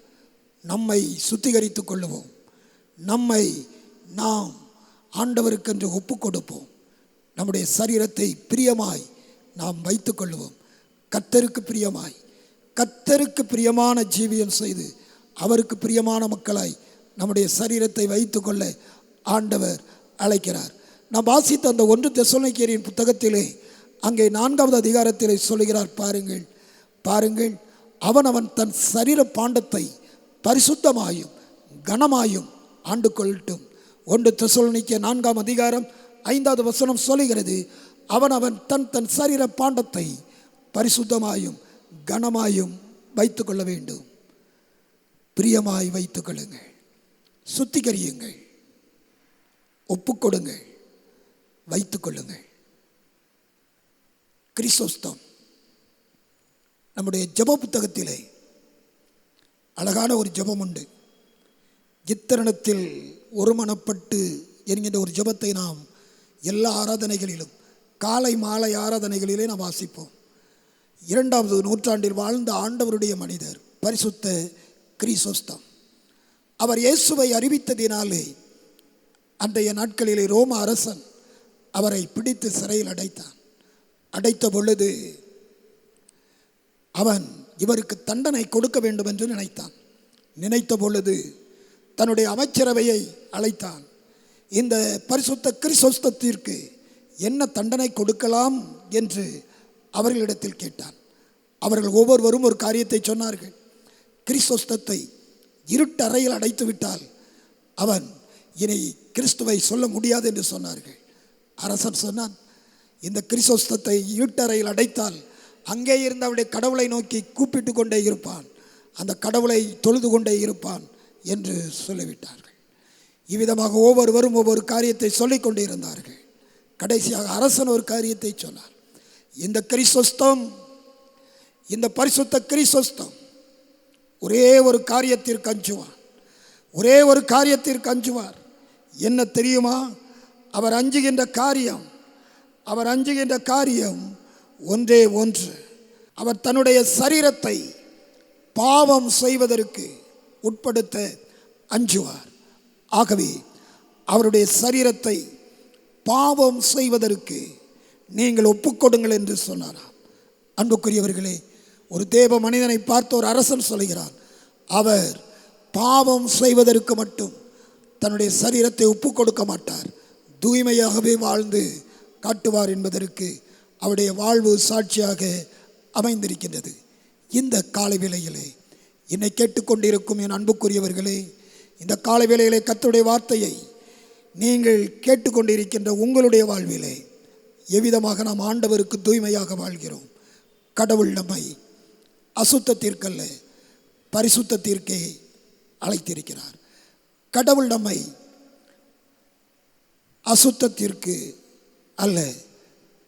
நம்மை சுத்திகரித்துக் கொள்ளுவோம். நம்மை நாம் ஆண்டவருக்கென்று ஒப்புக் கொடுப்போம். நம்முடைய சரீரத்தை பிரியமாய் நாம் வைத்துக் கொள்வோம். கர்த்தருக்கு பிரியமாய், கர்த்தருக்கு பிரியமான ஜீவியம் செய்து அவருக்கு பிரியமான மக்களாய் நம்முடைய சரீரத்தை வைத்துக் கொள்ள ஆண்டவர் அழைக்கிறார். நாம் வாசித்த அந்த 1 தெசலோனிக்கேயரின் புத்தகத்திலே அங்கே 4வது அதிகாரத்திலே சொல்லுகிறார். பாருங்கள், பாருங்கள், அவன் தன் சரீர பாண்டத்தை பரிசுத்தமாயும் கனமாயும் ஆண்டு கொள்ளட்டும். 1 தெசலோனிக்கேயர் 4ஆம் அதிகாரம் 5வது வசனம் சொல்லுகிறது, அவன் தன் சரீர பாண்டத்தை பரிசுத்தமாயும் கனமாயும் வைத்துக் கொள்ள வேண்டும். பிரியமாய் வைத்துக் கொள்ளுங்கள், சுத்திகரியுங்கள், ஒப்புக்கொடுங்கள், வைத்துக் கொள்ளுங்கள். கிறிஸ்தோஸ்தம் நம்முடைய ஜெப புத்தகத்திலே அழகான ஒரு ஜெபம் உண்டு. இத்தருணத்தில் ஒருமனப்பட்டு என்கின்ற ஒரு ஜெபத்தை நாம் எல்லா ஆராதனைகளிலும், காலை மாலை ஆராதனைகளிலே நாம் வாசிப்போம். 2வது நூற்றாண்டில் வாழ்ந்த ஆண்டவருடைய மனிதர் பரிசுத்த கிறிஸ்தோஸ்தம். அவர் இயேசுவை அறிவித்ததினாலே அன்றைய நாட்களிலே ரோம அரசன் அவரை பிடித்து சிறையில் அடைத்தான். அடைத்த பொழுது அவன் இவருக்கு தண்டனை கொடுக்க வேண்டும் என்று நினைத்தான். நினைத்த பொழுது தன்னுடைய அமைச்சரவையை அழைத்தான். இந்த பரிசுத்த கிறிஸ்தோஸ்தத்திற்கு என்ன தண்டனை கொடுக்கலாம் என்று அவர்களிடத்தில் கேட்டான். அவர்கள் ஒவ்வொருவரும் ஒரு காரியத்தை சொன்னார்கள். கிறிஸ்தோஸ்தத்தை இருட்டு அறையில் அடைத்து விட்டால் அவன் இனி கிறிஸ்துவை சொல்ல முடியாது என்று சொன்னார்கள். அரசன் சொன்னான், இந்த கிறிஸ்தோஸ்தத்தை இருட்டறையில் அடைத்தால் அங்கே இருந்து அவருடைய கடவுளை நோக்கி கூப்பிட்டு கொண்டே இருப்பான், அந்த கடவுளை தொழுது கொண்டே இருப்பான் என்று சொல்லிவிட்டார்கள். இவ்விதமாக ஒவ்வொருவரும் ஒவ்வொரு காரியத்தை சொல்லிக் கொண்டே இருந்தார்கள். கடைசியாக அரசன் ஒரு காரியத்தை சொன்னார். இந்த கிறிஸ்தவம், இந்த பரிசுத்த கிறிஸ்தவம் ஒரே ஒரு காரியத்திற்கு அஞ்சுவார், ஒரே ஒரு காரியத்திற்கு அஞ்சுவார். என்ன தெரியுமா? அவர் அஞ்சுகின்ற காரியம் ஒன்றே ஒன்று. அவர் தன்னுடைய சரீரத்தை பாவம் செய்வதற்கு உட்படுத்த அஞ்சுவார். ஆகவே அவருடைய சரீரத்தை பாவம் செய்வதற்கு நீங்கள் ஒப்புக்கொடுங்கள் என்று சொன்னாராம். அன்புக்குரியவர்களே, ஒரு தேவ மனிதனை பார்த்து ஒரு அரசன் சொல்கிறார், அவர் பாவம் செய்வதற்கு மட்டும் தன்னுடைய சரீரத்தை ஒப்புக் கொடுக்க மாட்டார், தூய்மையாகவே வாழ்ந்து காட்டுவார் என்பதற்கு அவருடைய வாழ்வு சாட்சியாக அமைந்திருக்கின்றது. இந்த காலை வேளையிலே என்னை கேட்டுக்கொண்டிருக்கும் என் அன்புக்குரியவர்களே, இந்த காலை வேளையிலே கர்த்தருடைய வார்த்தையை நீங்கள் கேட்டுக்கொண்டிருக்கின்ற உங்களுடைய வாழ்விலே எவ்விதமாக நாம் ஆண்டவருக்கு தூய்மையாக வாழ்கிறோம்? கடவுள் நம்மை அசுத்தத்திற்கல்ல பரிசுத்தத்திற்கே அழைத்திருக்கிறார். கடவுள் நம்மை அசுத்தத்திற்கு அல்ல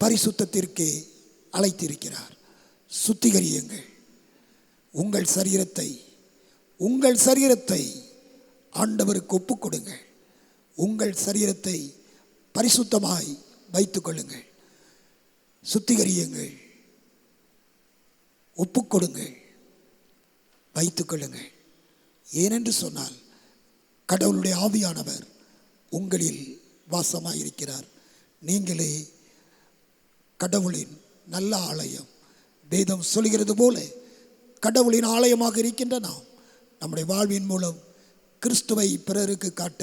பரிசுத்தத்திற்கே அழைத்திருக்கிறார். சுத்திகரியுங்கள் உங்கள் சரீரத்தை ஆண்டவருக்கு ஒப்புக்கொடுங்கள். உங்கள் சரீரத்தை பரிசுத்தமாய் வைத்துக் கொள்ளுங்கள். சுத்திகரியுங்கள், ஒப்புக்கொடுங்கள், வைத்துக் கொள்ளுங்கள். ஏனென்று சொன்னால் கடவுளுடைய ஆவியானவர் உங்களில் வாசமாயிருக்கிறார். நீங்களே கடவுளின் நல்ல ஆலயம். வேதம் சொல்கிறது போல கடவுளின் ஆலயமாக இருக்கின்ற நாம் நம்முடைய வாழ்வின் மூலம் கிறிஸ்துவை பிறருக்கு காட்ட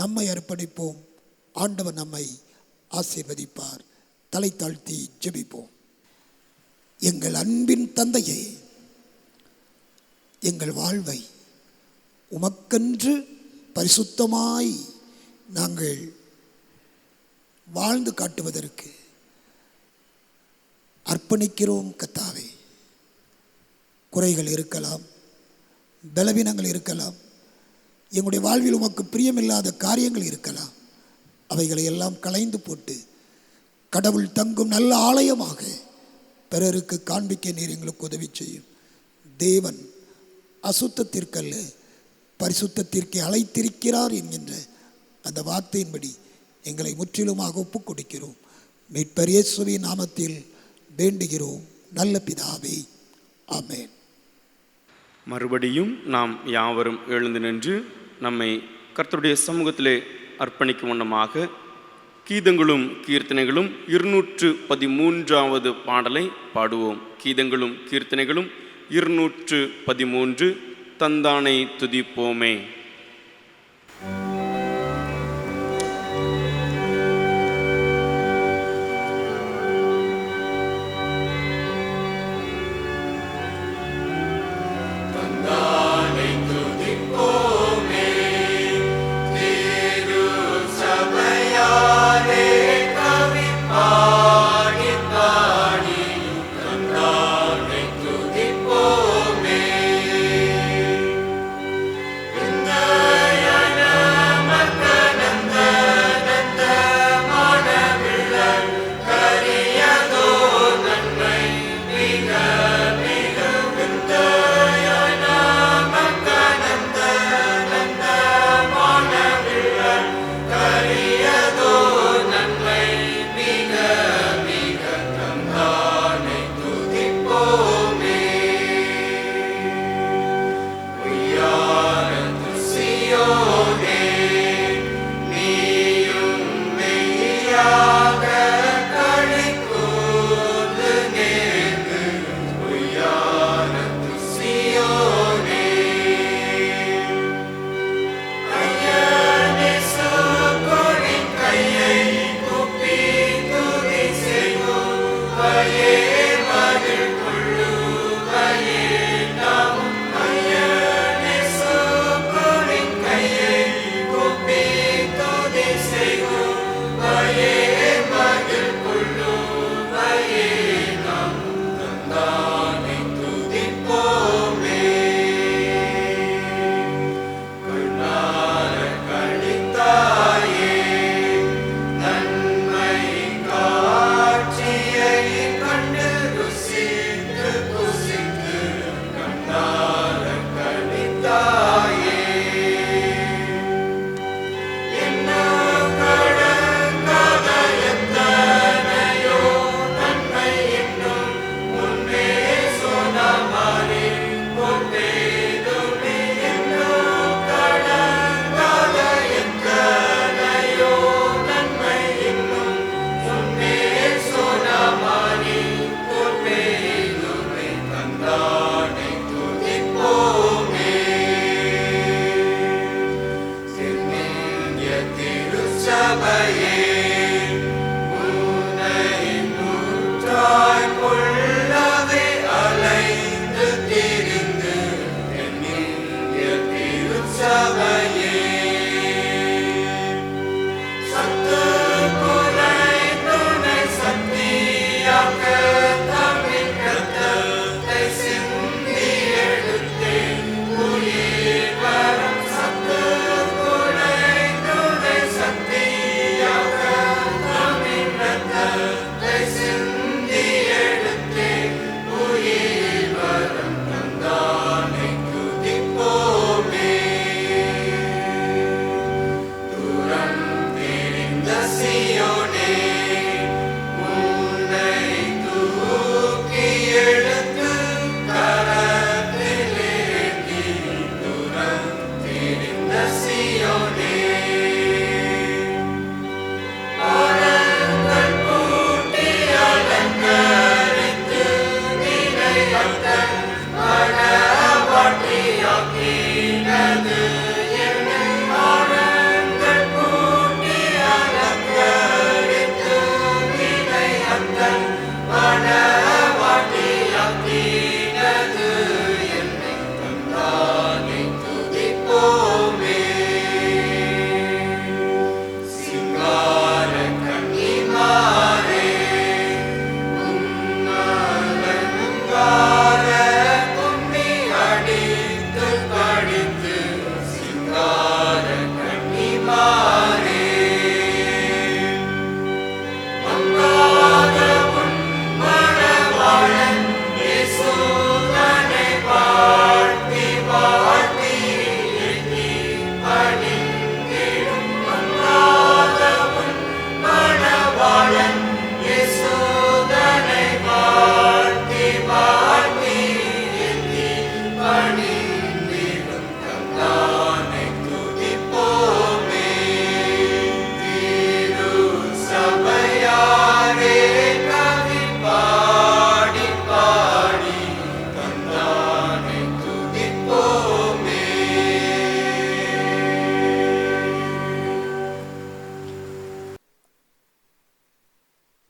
நம்மை அர்ப்பணிப்போம். ஆண்டவர் நம்மை ஆசீர்வதிப்பார். தலை தாழ்த்தி ஜெபிப்போம். எங்கள் அன்பின் தந்தையே, எங்கள் வாழ்வை உமக்கென்று பரிசுத்தமாய் நாங்கள் வாழ்ந்து காட்டுவதற்கு அர்ப்பணிக்கிறோம். கர்த்தாவே, குறைகள் இருக்கலாம், பலவீனங்கள் இருக்கலாம், எங்களுடைய வாழ்வில் உமக்கு பிரியமில்லாத காரியங்கள் இருக்கலாம். அவைகளை எல்லாம் களைந்து போட்டு கடவுள் தங்கும் நல்ல ஆலயமாக பிறருக்கு காண்பிக்க நீர் எங்களுக்கு உதவி செய்யும். தேவன் அசுத்தத்திற்கல்ல பரிசுத்தத்திற்கு அழைத்திருக்கிறார் என்கின்ற அந்த வார்த்தையின்படி எங்களை முற்றிலுமாக ஒப்புக் கொடுக்கிறோம். மீட்பர் இயேசுவின் நாமத்தில் வேண்டுகிறோம் நல்ல பிதாவே, ஆமென். மறுபடியும் நாம் யாவரும் எழுந்து நின்று நம்மை கர்த்தருடைய சமூகத்திலே அர்ப்பணிக்கும் வண்ணமாக கீதங்களும் கீர்த்தனைகளும் 213வது பாடலை பாடுவோம். கீதங்களும் கீர்த்தனைகளும் 213 தந்தானை துதிப்போமே. Thank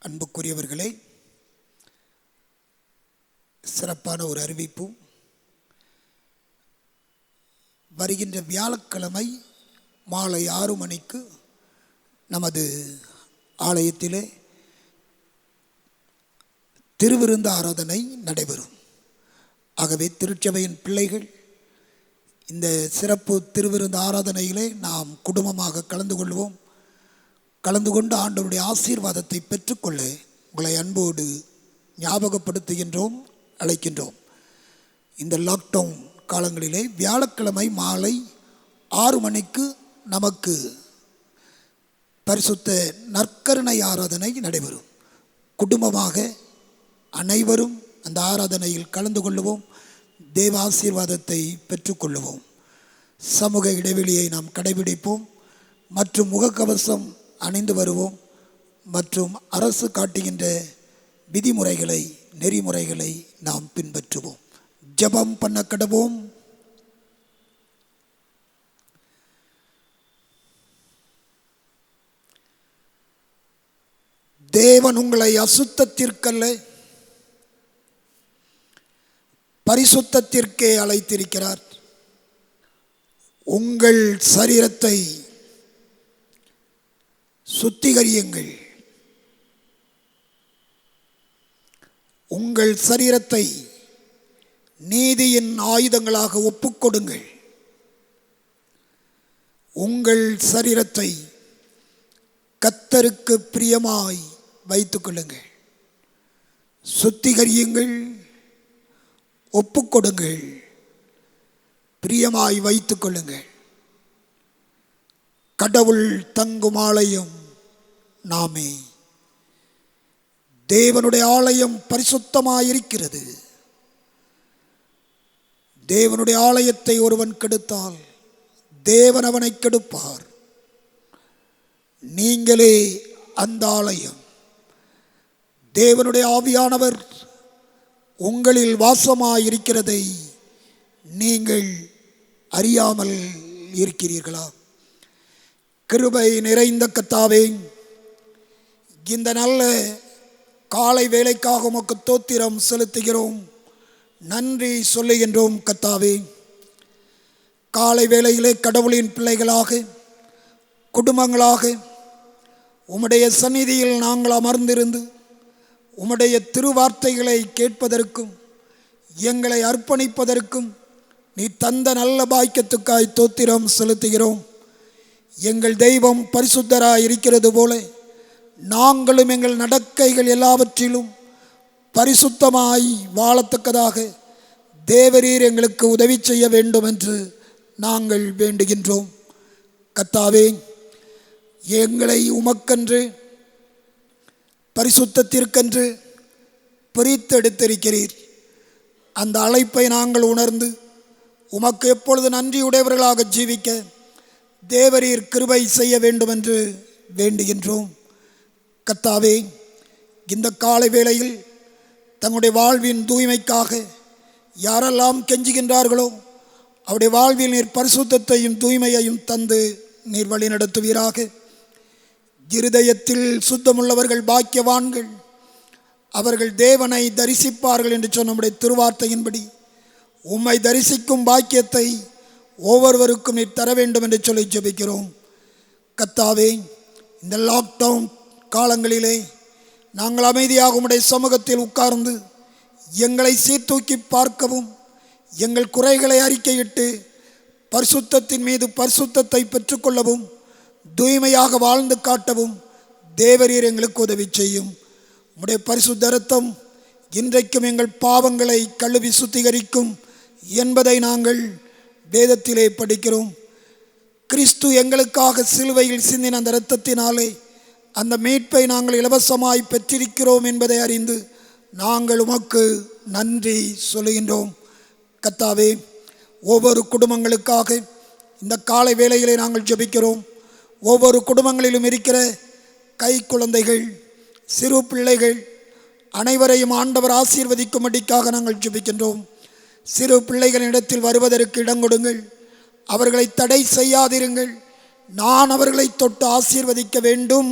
அன்புக்குரியவர்களே, சிறப்பான ஒரு அறிவிப்பு. வருகின்ற வியாழக்கிழமை மாலை 6 மணிக்கு நமது ஆலயத்திலே திருவிருந்து ஆராதனை நடைபெறும். ஆகவே திருச்சபையின் பிள்ளைகள் இந்த சிறப்பு திருவிருந்து ஆராதனையிலே நாம் குடும்பமாக கலந்து கொள்வோம். கலந்து கொண்டு ஆண்டவருடைய ஆசீர்வாதத்தை பெற்றுக்கொள்ள உங்களை அன்போடு ஞாபகப்படுத்துகின்றோம், அழைக்கின்றோம். இந்த லாக்டவுன் காலங்களிலே வியாழக்கிழமை மாலை 6 மணிக்கு நமக்கு பரிசுத்த நற்கருணை ஆராதனை நடைபெறும். குடும்பமாக அனைவரும் அந்த ஆராதனையில் கலந்து கொள்ளுவோம், தேவ ஆசீர்வாதத்தை பெற்றுக்கொள்ளுவோம். சமூக இடைவெளியை நாம் கடைபிடிப்போம் மற்றும் முகக்கவசம் அணிந்து வருவோம் மற்றும் அரசு காட்டுகின்ற விதிமுறைகளை, நெறிமுறைகளை நாம் பின்பற்றுவோம். ஜெபம் பண்ண கடவோம். தேவன் உங்களை அசுத்தத்திற்கல்ல பரிசுத்தத்திற்கே அழைத்திருக்கிறார். உங்கள் சரீரத்தை சுத்திகரியுங்கள். உங்கள் சரீரத்தை நீதியின் ஆயுதங்களாக ஒப்புக்கொடுங்கள். உங்கள் சரீரத்தை கர்த்தருக்கு பிரியமாய் வைத்துக் கொள்ளுங்கள். சுத்திகரியுங்கள், ஒப்புக்கொடுங்கள், பிரியமாய் வைத்துக் கொள்ளுங்கள். கடவுள் தங்கும் ஆலயம் நாமே. தேவனுடைய ஆலயம் பரிசுத்தமாயிருக்கிறது. தேவனுடைய ஆலயத்தை ஒருவன் கெடுத்தால் தேவன் அவனை கெடுப்பார். நீங்களே அந்த ஆலயம். தேவனுடைய ஆவியானவர் உங்களில் வாசமாயிருக்கிறதை நீங்கள் அறியாமல் இருக்கிறீர்களா? கிருபை நிறைந்த கர்த்தாவே, இந்த நல்ல காலை வேளைக்காக உமக்கு ஸ்தோத்திரம் செலுத்துகிறோம், நன்றி சொல்லுகின்றோம். கர்த்தாவே, காலை வேளையிலே கடவுளின் பிள்ளைகளாக, குடும்பங்களாக உம்முடைய சந்நிதியில் நாங்கள் அமர்ந்திருந்து உம்முடைய திருவார்த்தைகளை கேட்பதற்கும் எங்களை அர்ப்பணிப்பதற்கும் நீ தந்த நல்ல பாக்கியத்துக்காய் ஸ்தோத்திரம் செலுத்துகிறோம். எங்கள் தெய்வம் பரிசுத்தராய் இருக்கிறது போல நாங்களும் எங்கள் நடக்கைகள் எல்லாவற்றிலும் பரிசுத்தமாய் வாழத்தக்கதாக தேவரீர் எங்களுக்கு உதவி செய்ய வேண்டும் என்று நாங்கள் வேண்டுகின்றோம். கர்த்தாவே, எங்களை உமக்கென்று பரிசுத்தத்திற்கென்று பிரித்தெடுத்திருக்கிறீர். அந்த அழைப்பை நாங்கள் உணர்ந்து உமக்கு எப்பொழுது நன்றியுடையவர்களாக ஜீவிக்க தேவரீர் கிருபை செய்ய வேண்டும் என்று வேண்டுகின்றோம். கர்த்தாவே, இந்த காலை வேளையில் தங்களுடைய வாழ்வின் தூய்மைக்காக யாரெல்லாம் கெஞ்சுகின்றார்களோ அவருடைய வாழ்வில் நீர் பரிசுத்தத்தையும் தூய்மையையும் தந்து நீர் வழி நடத்துவீராக. இருதயத்தில் சுத்தமுள்ளவர்கள் பாக்கியவான்கள், அவர்கள் தேவனை தரிசிப்பார்கள் என்று சொன்ன நம்முடைய திருவார்த்தையின்படி உம்மை தரிசிக்கும் பாக்கியத்தை ஒவ்வொருவருக்கும் நீர் தர வேண்டும் என்று சொல்லி ஜெபிக்கிறோம். கர்த்தாவே, இந்த லாக்டவுன் காலங்களிலே நாங்கள் அமைதியாக உம்முடைய சமூகத்தில் உட்கார்ந்து எங்களை சீர்தூக்கி பார்க்கவும், எங்கள் குறைகளை அறிக்கையிட்டு பரிசுத்தத்தின் மீது பரிசுத்தத்தை பெற்றுக்கொள்ளவும், தூய்மையாக வாழ்ந்து காட்டவும் தேவரீர் எங்களுக்கு உதவி செய்யும். உம்முடைய பரிசுத்த இரத்தம் இன்றைக்கும் எங்கள் பாவங்களை கழுவி சுத்திகரிக்கும் என்பதை நாங்கள் வேதத்திலே படிக்கிறோம். கிறிஸ்து எங்களுக்காக சிலுவையில் சிந்தின அந்த இரத்தத்தினாலே அந்த மீட்பை நாங்கள் இலவசமாய் பெற்றிருக்கிறோம் என்பதை அறிந்து நாங்கள் உமக்கு நன்றி சொல்லுகின்றோம். கர்த்தாவே, ஒவ்வொரு குடும்பங்களுக்காக இந்த காலை வேளையிலே நாங்கள் ஜெபிக்கிறோம். ஒவ்வொரு குடும்பங்களிலும் இருக்கிற கை குழந்தைகள், சிறு பிள்ளைகள் அனைவரையும் ஆண்டவர் ஆசீர்வதிக்கும்படிக்காக நாங்கள் ஜெபிக்கின்றோம். சிறு பிள்ளைகளிடத்தில் வருவதற்கு இடம் கொடுங்கள், அவர்களை தடை செய்யாதிருங்கள். நான் அவர்களை தொட்டு ஆசீர்வதிக்க வேண்டும்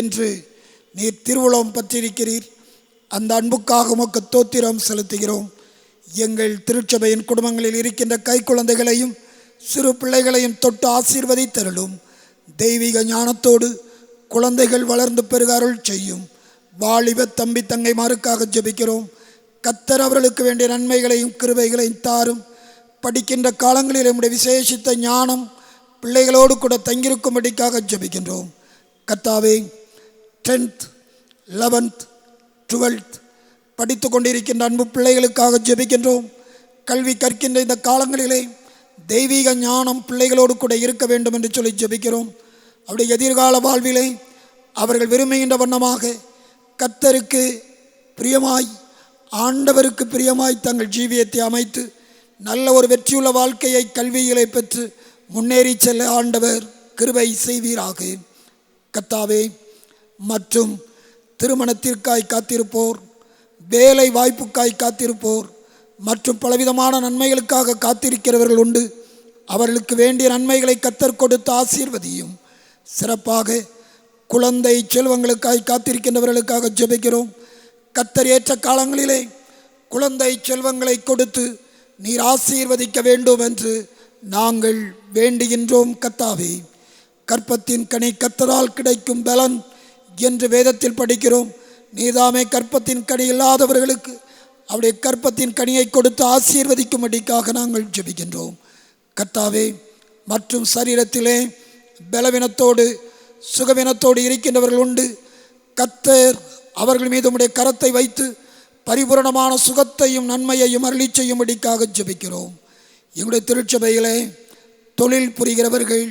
என்று நீர் திருவுளம் பற்றியிருக்கிறீர். அந்த அன்புக்காக உமக்கு தோத்திரம் செலுத்துகிறோம். எங்கள் திருச்சபையின் குடும்பங்களில் இருக்கின்ற கை குழந்தைகளையும் சிறு பிள்ளைகளையும் தொட்டு ஆசீர்வதித்தருளும். தெய்வீக ஞானத்தோடு குழந்தைகள் வளர்ந்து பெருக அருள் செய்யும். வாலிப தம்பி தங்கைமாருக்காக ஜெபிக்கிறோம். கர்த்தர் அவர்களுக்கு வேண்டிய நன்மைகளையும் கிருபைகளையும் தாரும். படிக்கின்ற காலங்களில் நம்முடைய விசேஷித்த ஞானம் பிள்ளைகளோடு கூட தங்கியிருக்கும்படிக்காக ஜெபிக்கின்றோம். கர்த்தாவே, 10th 11th 12th படித்து கொண்டிருக்கின்ற அன்பு பிள்ளைகளுக்காக ஜெபிக்கின்றோம். கல்வி கற்கின்ற இந்த காலங்களிலே தெய்வீக ஞானம் பிள்ளைகளோடு கூட இருக்க வேண்டும் என்று சொல்லி ஜெபிக்கிறோம். அவருடைய எதிர்கால வாழ்விலே அவர்கள் விரும்புகின்ற வண்ணமாக கர்த்தருக்கு பிரியமாய், ஆண்டவருக்கு பிரியமாய் தங்கள் ஜீவியத்தை அமைத்து நல்ல ஒரு வெற்றியுள்ள வாழ்க்கையை கல்விகளை பெற்று முன்னேறி செல்ல ஆண்டவர் கிருபை செய்வீராக. கர்த்தாவே, மற்றும் திருமணத்திற்காய் காத்திருப்போர், வேலை வாய்ப்புக்காய் காத்திருப்போர் மற்றும் பலவிதமான நன்மைகளுக்காக காத்திருக்கிறவர்கள் உண்டு. அவர்களுக்கு வேண்டிய நன்மைகளை கர்த்தர் கொடுத்து ஆசீர்வதியும். சிறப்பாக குழந்தை செல்வங்களுக்காய் காத்திருக்கின்றவர்களுக்காக ஜெபிக்கிறோம். கர்த்தர் ஏற்ற காலங்களிலே குழந்தை செல்வங்களை கொடுத்து நீர் ஆசீர்வதிக்க வேண்டும் என்று நாங்கள் வேண்டுகின்றோம். கர்த்தாவே, கற்பத்தின் கனி கர்த்தரால் கிடைக்கும் பலன் என்று வேதத்தில் படிக்கிறோம். நீதாமே கற்பத்தின் கனி இல்லாதவர்களுக்கு அவருடைய கற்பத்தின் கனியை கொடுத்து ஆசீர்வதிக்கும்படிக்காக நாங்கள் ஜெபிக்கின்றோம். கர்த்தாவே, மற்றும் சரீரத்திலே பலவீனத்தோடு சுகவீனத்தோடு இருக்கின்றவர்கள் உண்டு. கர்த்தர் அவர்கள் மீது உம்முடைய கரத்தை வைத்து பரிபூரணமான சுகத்தையும் நன்மையையும் அருளி செய்யும்படிக்காக ஜெபிக்கிறோம். எங்களுடைய திருச்சபையிலே தொழில் புரிகிறவர்கள்,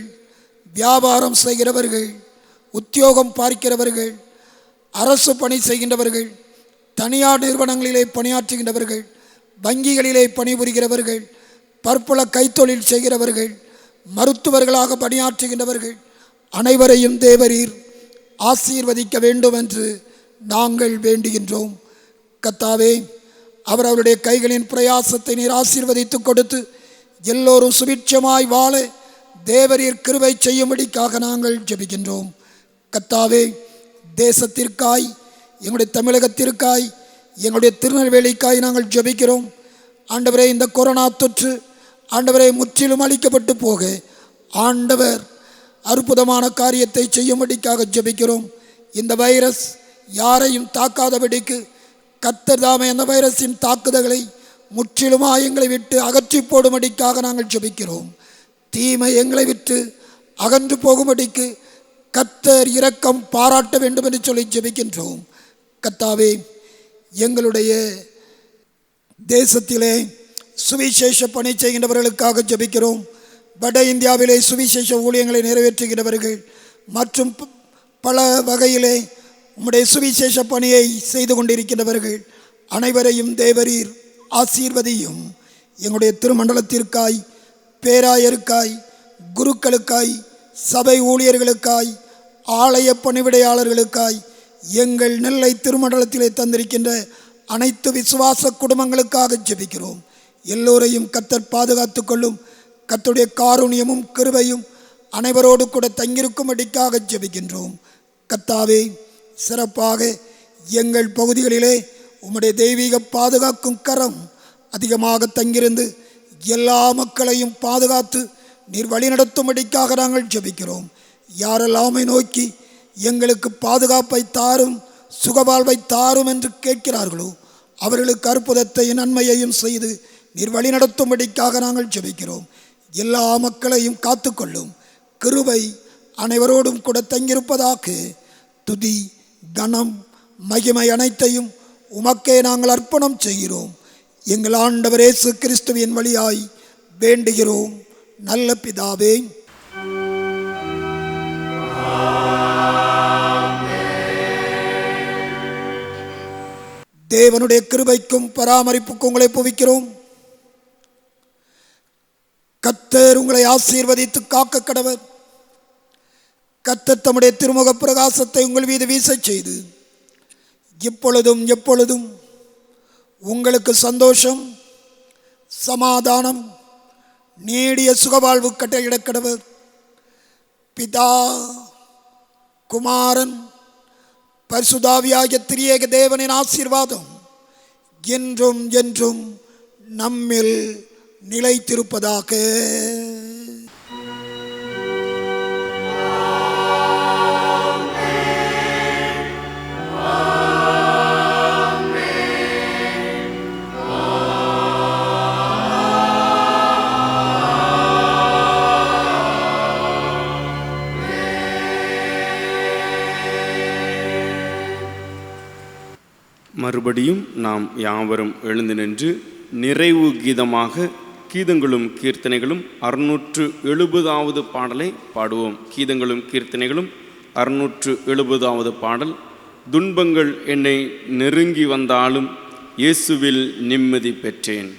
வியாபாரம் செய்கிறவர்கள், உத்தியோகம் பார்க்கிறவர்கள், அரசு பணி செய்கின்றவர்கள், தனியார் நிறுவனங்களிலே பணியாற்றுகின்றவர்கள், வங்கிகளிலே பணிபுரிகிறவர்கள், பற்பல கைத்தொழில் செய்கிறவர்கள், மருத்துவர்களாக பணியாற்றுகின்றவர்கள் அனைவரையும் தேவரீர் ஆசீர்வதிக்க வேண்டும் என்று நாங்கள் வேண்டுகின்றோம். கர்த்தாவே, அவருடைய கைகளின் பிரயாசத்தை நீர் ஆசீர்வதித்து கொடுத்து எல்லோரும் சுபிட்சமாய் வாழ தேவரீர் கிருபை செய்யும்படிக்காக நாங்கள் ஜெபிக்கின்றோம். கர்த்தாவே, தேசத்திற்காய், எங்களுடைய தமிழகத்திற்காய், எங்களுடைய திருநெல்வேலிக்காய் நாங்கள் ஜெபிக்கிறோம். ஆண்டவரே, இந்த கொரோனா தொற்று ஆண்டவரே முற்றிலும் அழிக்கப்பட்டு போக ஆண்டவர் அற்புதமான காரியத்தை செய்யும்படிக்காக ஜெபிக்கிறோம். இந்த வைரஸ் யாரையும் தாக்காதபடிக்கு கர்த்தர் தாமே அந்த வைரஸின் தாக்குதல்களை முற்றிலுமாக எங்களை விட்டு அகற்றி போடும்படிக்காக நாங்கள் ஜெபிக்கிறோம். தீமை எங்களை விட்டு அகன்று போகும்படிக்கு கர்த்தர் இரக்கம் பாராட்ட வேண்டும் என்று சொல்லி ஜெபிக்கின்றோம். கர்த்தாவே, எங்களுடைய தேசத்திலே சுவிசேஷ பணி செய்கின்றவர்களுக்காக ஜெபிக்கிறோம். வட இந்தியாவிலே சுவிசேஷ ஊழியங்களை நிறைவேற்றுகிறவர்கள் மற்றும் பல வகையிலே உம்முடைய சுவிசேஷ பணியை செய்து கொண்டிருக்கின்றவர்கள் அனைவரையும் தேவரீர் ஆசீர்வதியும். எங்களுடைய திருமண்டலத்திற்காய், பேராயருக்காய், குருக்களுக்காய், சபை ஊழியர்களுக்காய், ஆலய பணிவிடையாளர்களுக்காய், எங்கள் நெல்லை திருமண்டலத்திலே தந்திருக்கின்ற அனைத்து விசுவாச குடும்பங்களுக்காக ஜெபிக்கிறோம். எல்லோரையும் கர்த்தர் பாதுகாத்து கொள்ளும். கர்த்தருடைய காருண்யமும் கிருபையும் அனைவரோடு கூட தங்கியிருக்கும்படிக்காக ஜெபிக்கின்றோம். கர்த்தாவே, சிறப்பாக எங்கள் பகுதிகளிலே உம்முடைய தெய்வீக பாதுகாக்கும் கரம் அதிகமாக தங்கியிருந்து எல்லா மக்களையும் பாதுகாத்து நீர் வழிநடத்தும்படிக்காக நாங்கள் ஜெபிக்கிறோம். யாரெல்லாமை நோக்கி எங்களுக்கு பாதுகாப்பை தாரும், சுகவாழ்வை தாரும் என்று கேட்கிறார்களோ அவர்களுக்கு அற்புதத்தையும் நன்மையையும் செய்து நீர் வழிநடத்தும்படிக்காக நாங்கள் ஜெபிக்கிறோம். எல்லா மக்களையும் காத்துக்கொள்ளும். கிருபை அனைவரோடும் கூட தங்கியிருப்பதாக. துதி, கனம், மகிமை அனைத்தையும் உமக்கே நாங்கள் அர்ப்பணம் செய்கிறோம். எங்கள் ஆண்டவர் இயேசு கிறிஸ்துவின் வழியாய் வேண்டுகிறோம் நல்ல பிதாவே. தேவனுடைய கிருபைக்கும் பராமரிப்புக்கும் உங்களை புவிக்கிறோம். கர்த்தர் உங்களை ஆசீர்வதித்து காக்க கடவர். கர்த்தர் தம்முடைய திருமுக பிரகாசத்தை உங்கள் மீது வீசச் செய்து இப்பொழுதும் எப்பொழுதும் உங்களுக்கு சந்தோஷம், சமாதானம், நீடிய சுகவாழ்வு கட்டளையிடக் கடவர். பிதா, குமாரன், பரிசுத்தாவியாகிய திரியேக தேவனின் ஆசீர்வாதம் என்றும் என்றும் நம்மில் நிலைத்திருப்பதாக. மறுபடியும் நாம் யாவரும் எழுந்து நின்று நிறைவு கீதமாக கீதங்களும் கீர்த்தனைகளும் 670வது பாடலை பாடுவோம். கீதங்களும் கீர்த்தனைகளும் 670வது பாடல். துன்பங்கள் என்னை நெருங்கி வந்தாலும் இயேசுவில் நிம்மதி பெற்றேன்.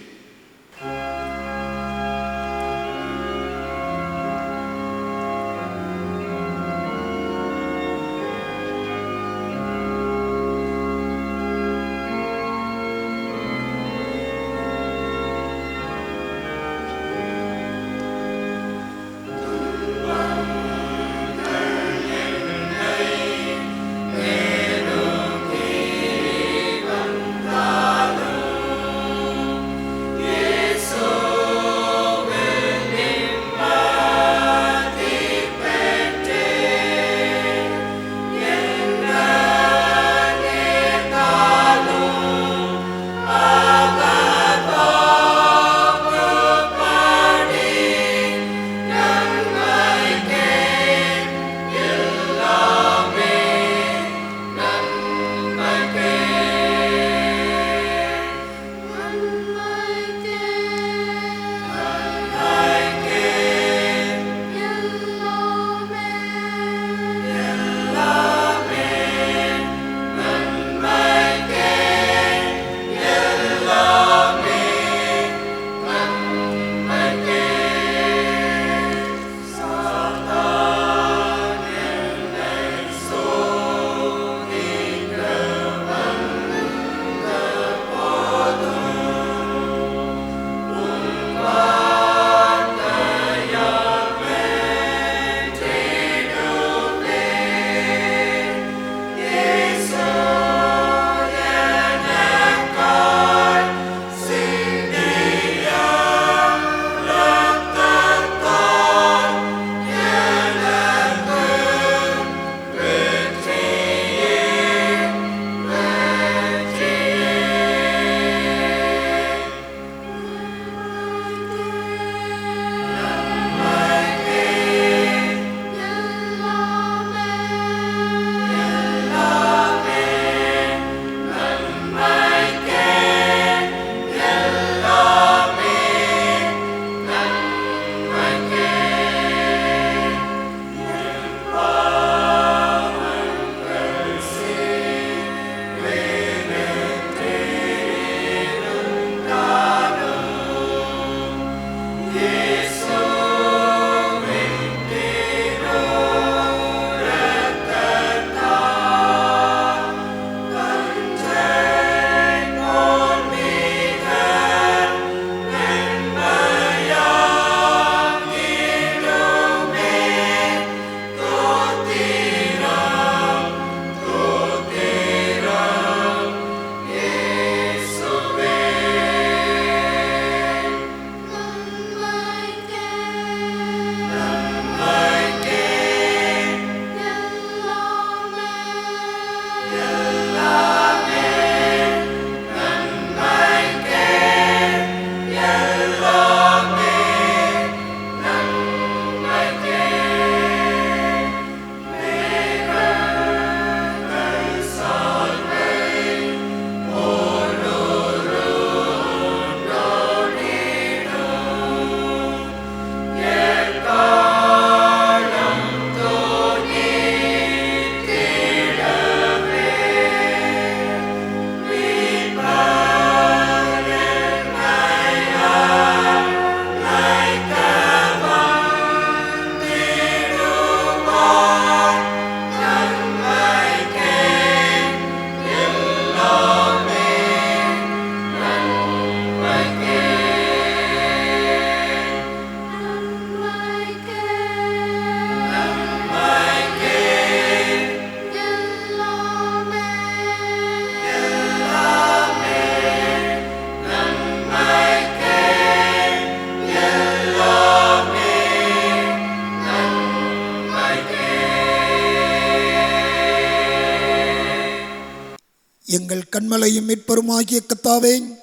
எங்கள் கண்மலையும் மீட்பருமாகிய கர்த்தாவே,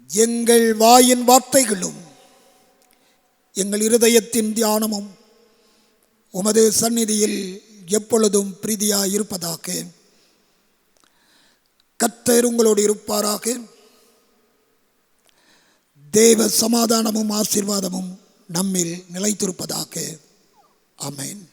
எங்கள் வாயின் வார்த்தைகளும் எங்கள் இருதயத்தின் தியானமும் உமது சந்நிதியில் எப்பொழுதும் பிரீதியாயிருப்பதாக. கர்த்தர் உங்களோடு இருப்பாராக. தேவ சமாதானமும் ஆசீர்வாதமும் நம்மில் நிலைத்திருப்பதாக. ஆமென்.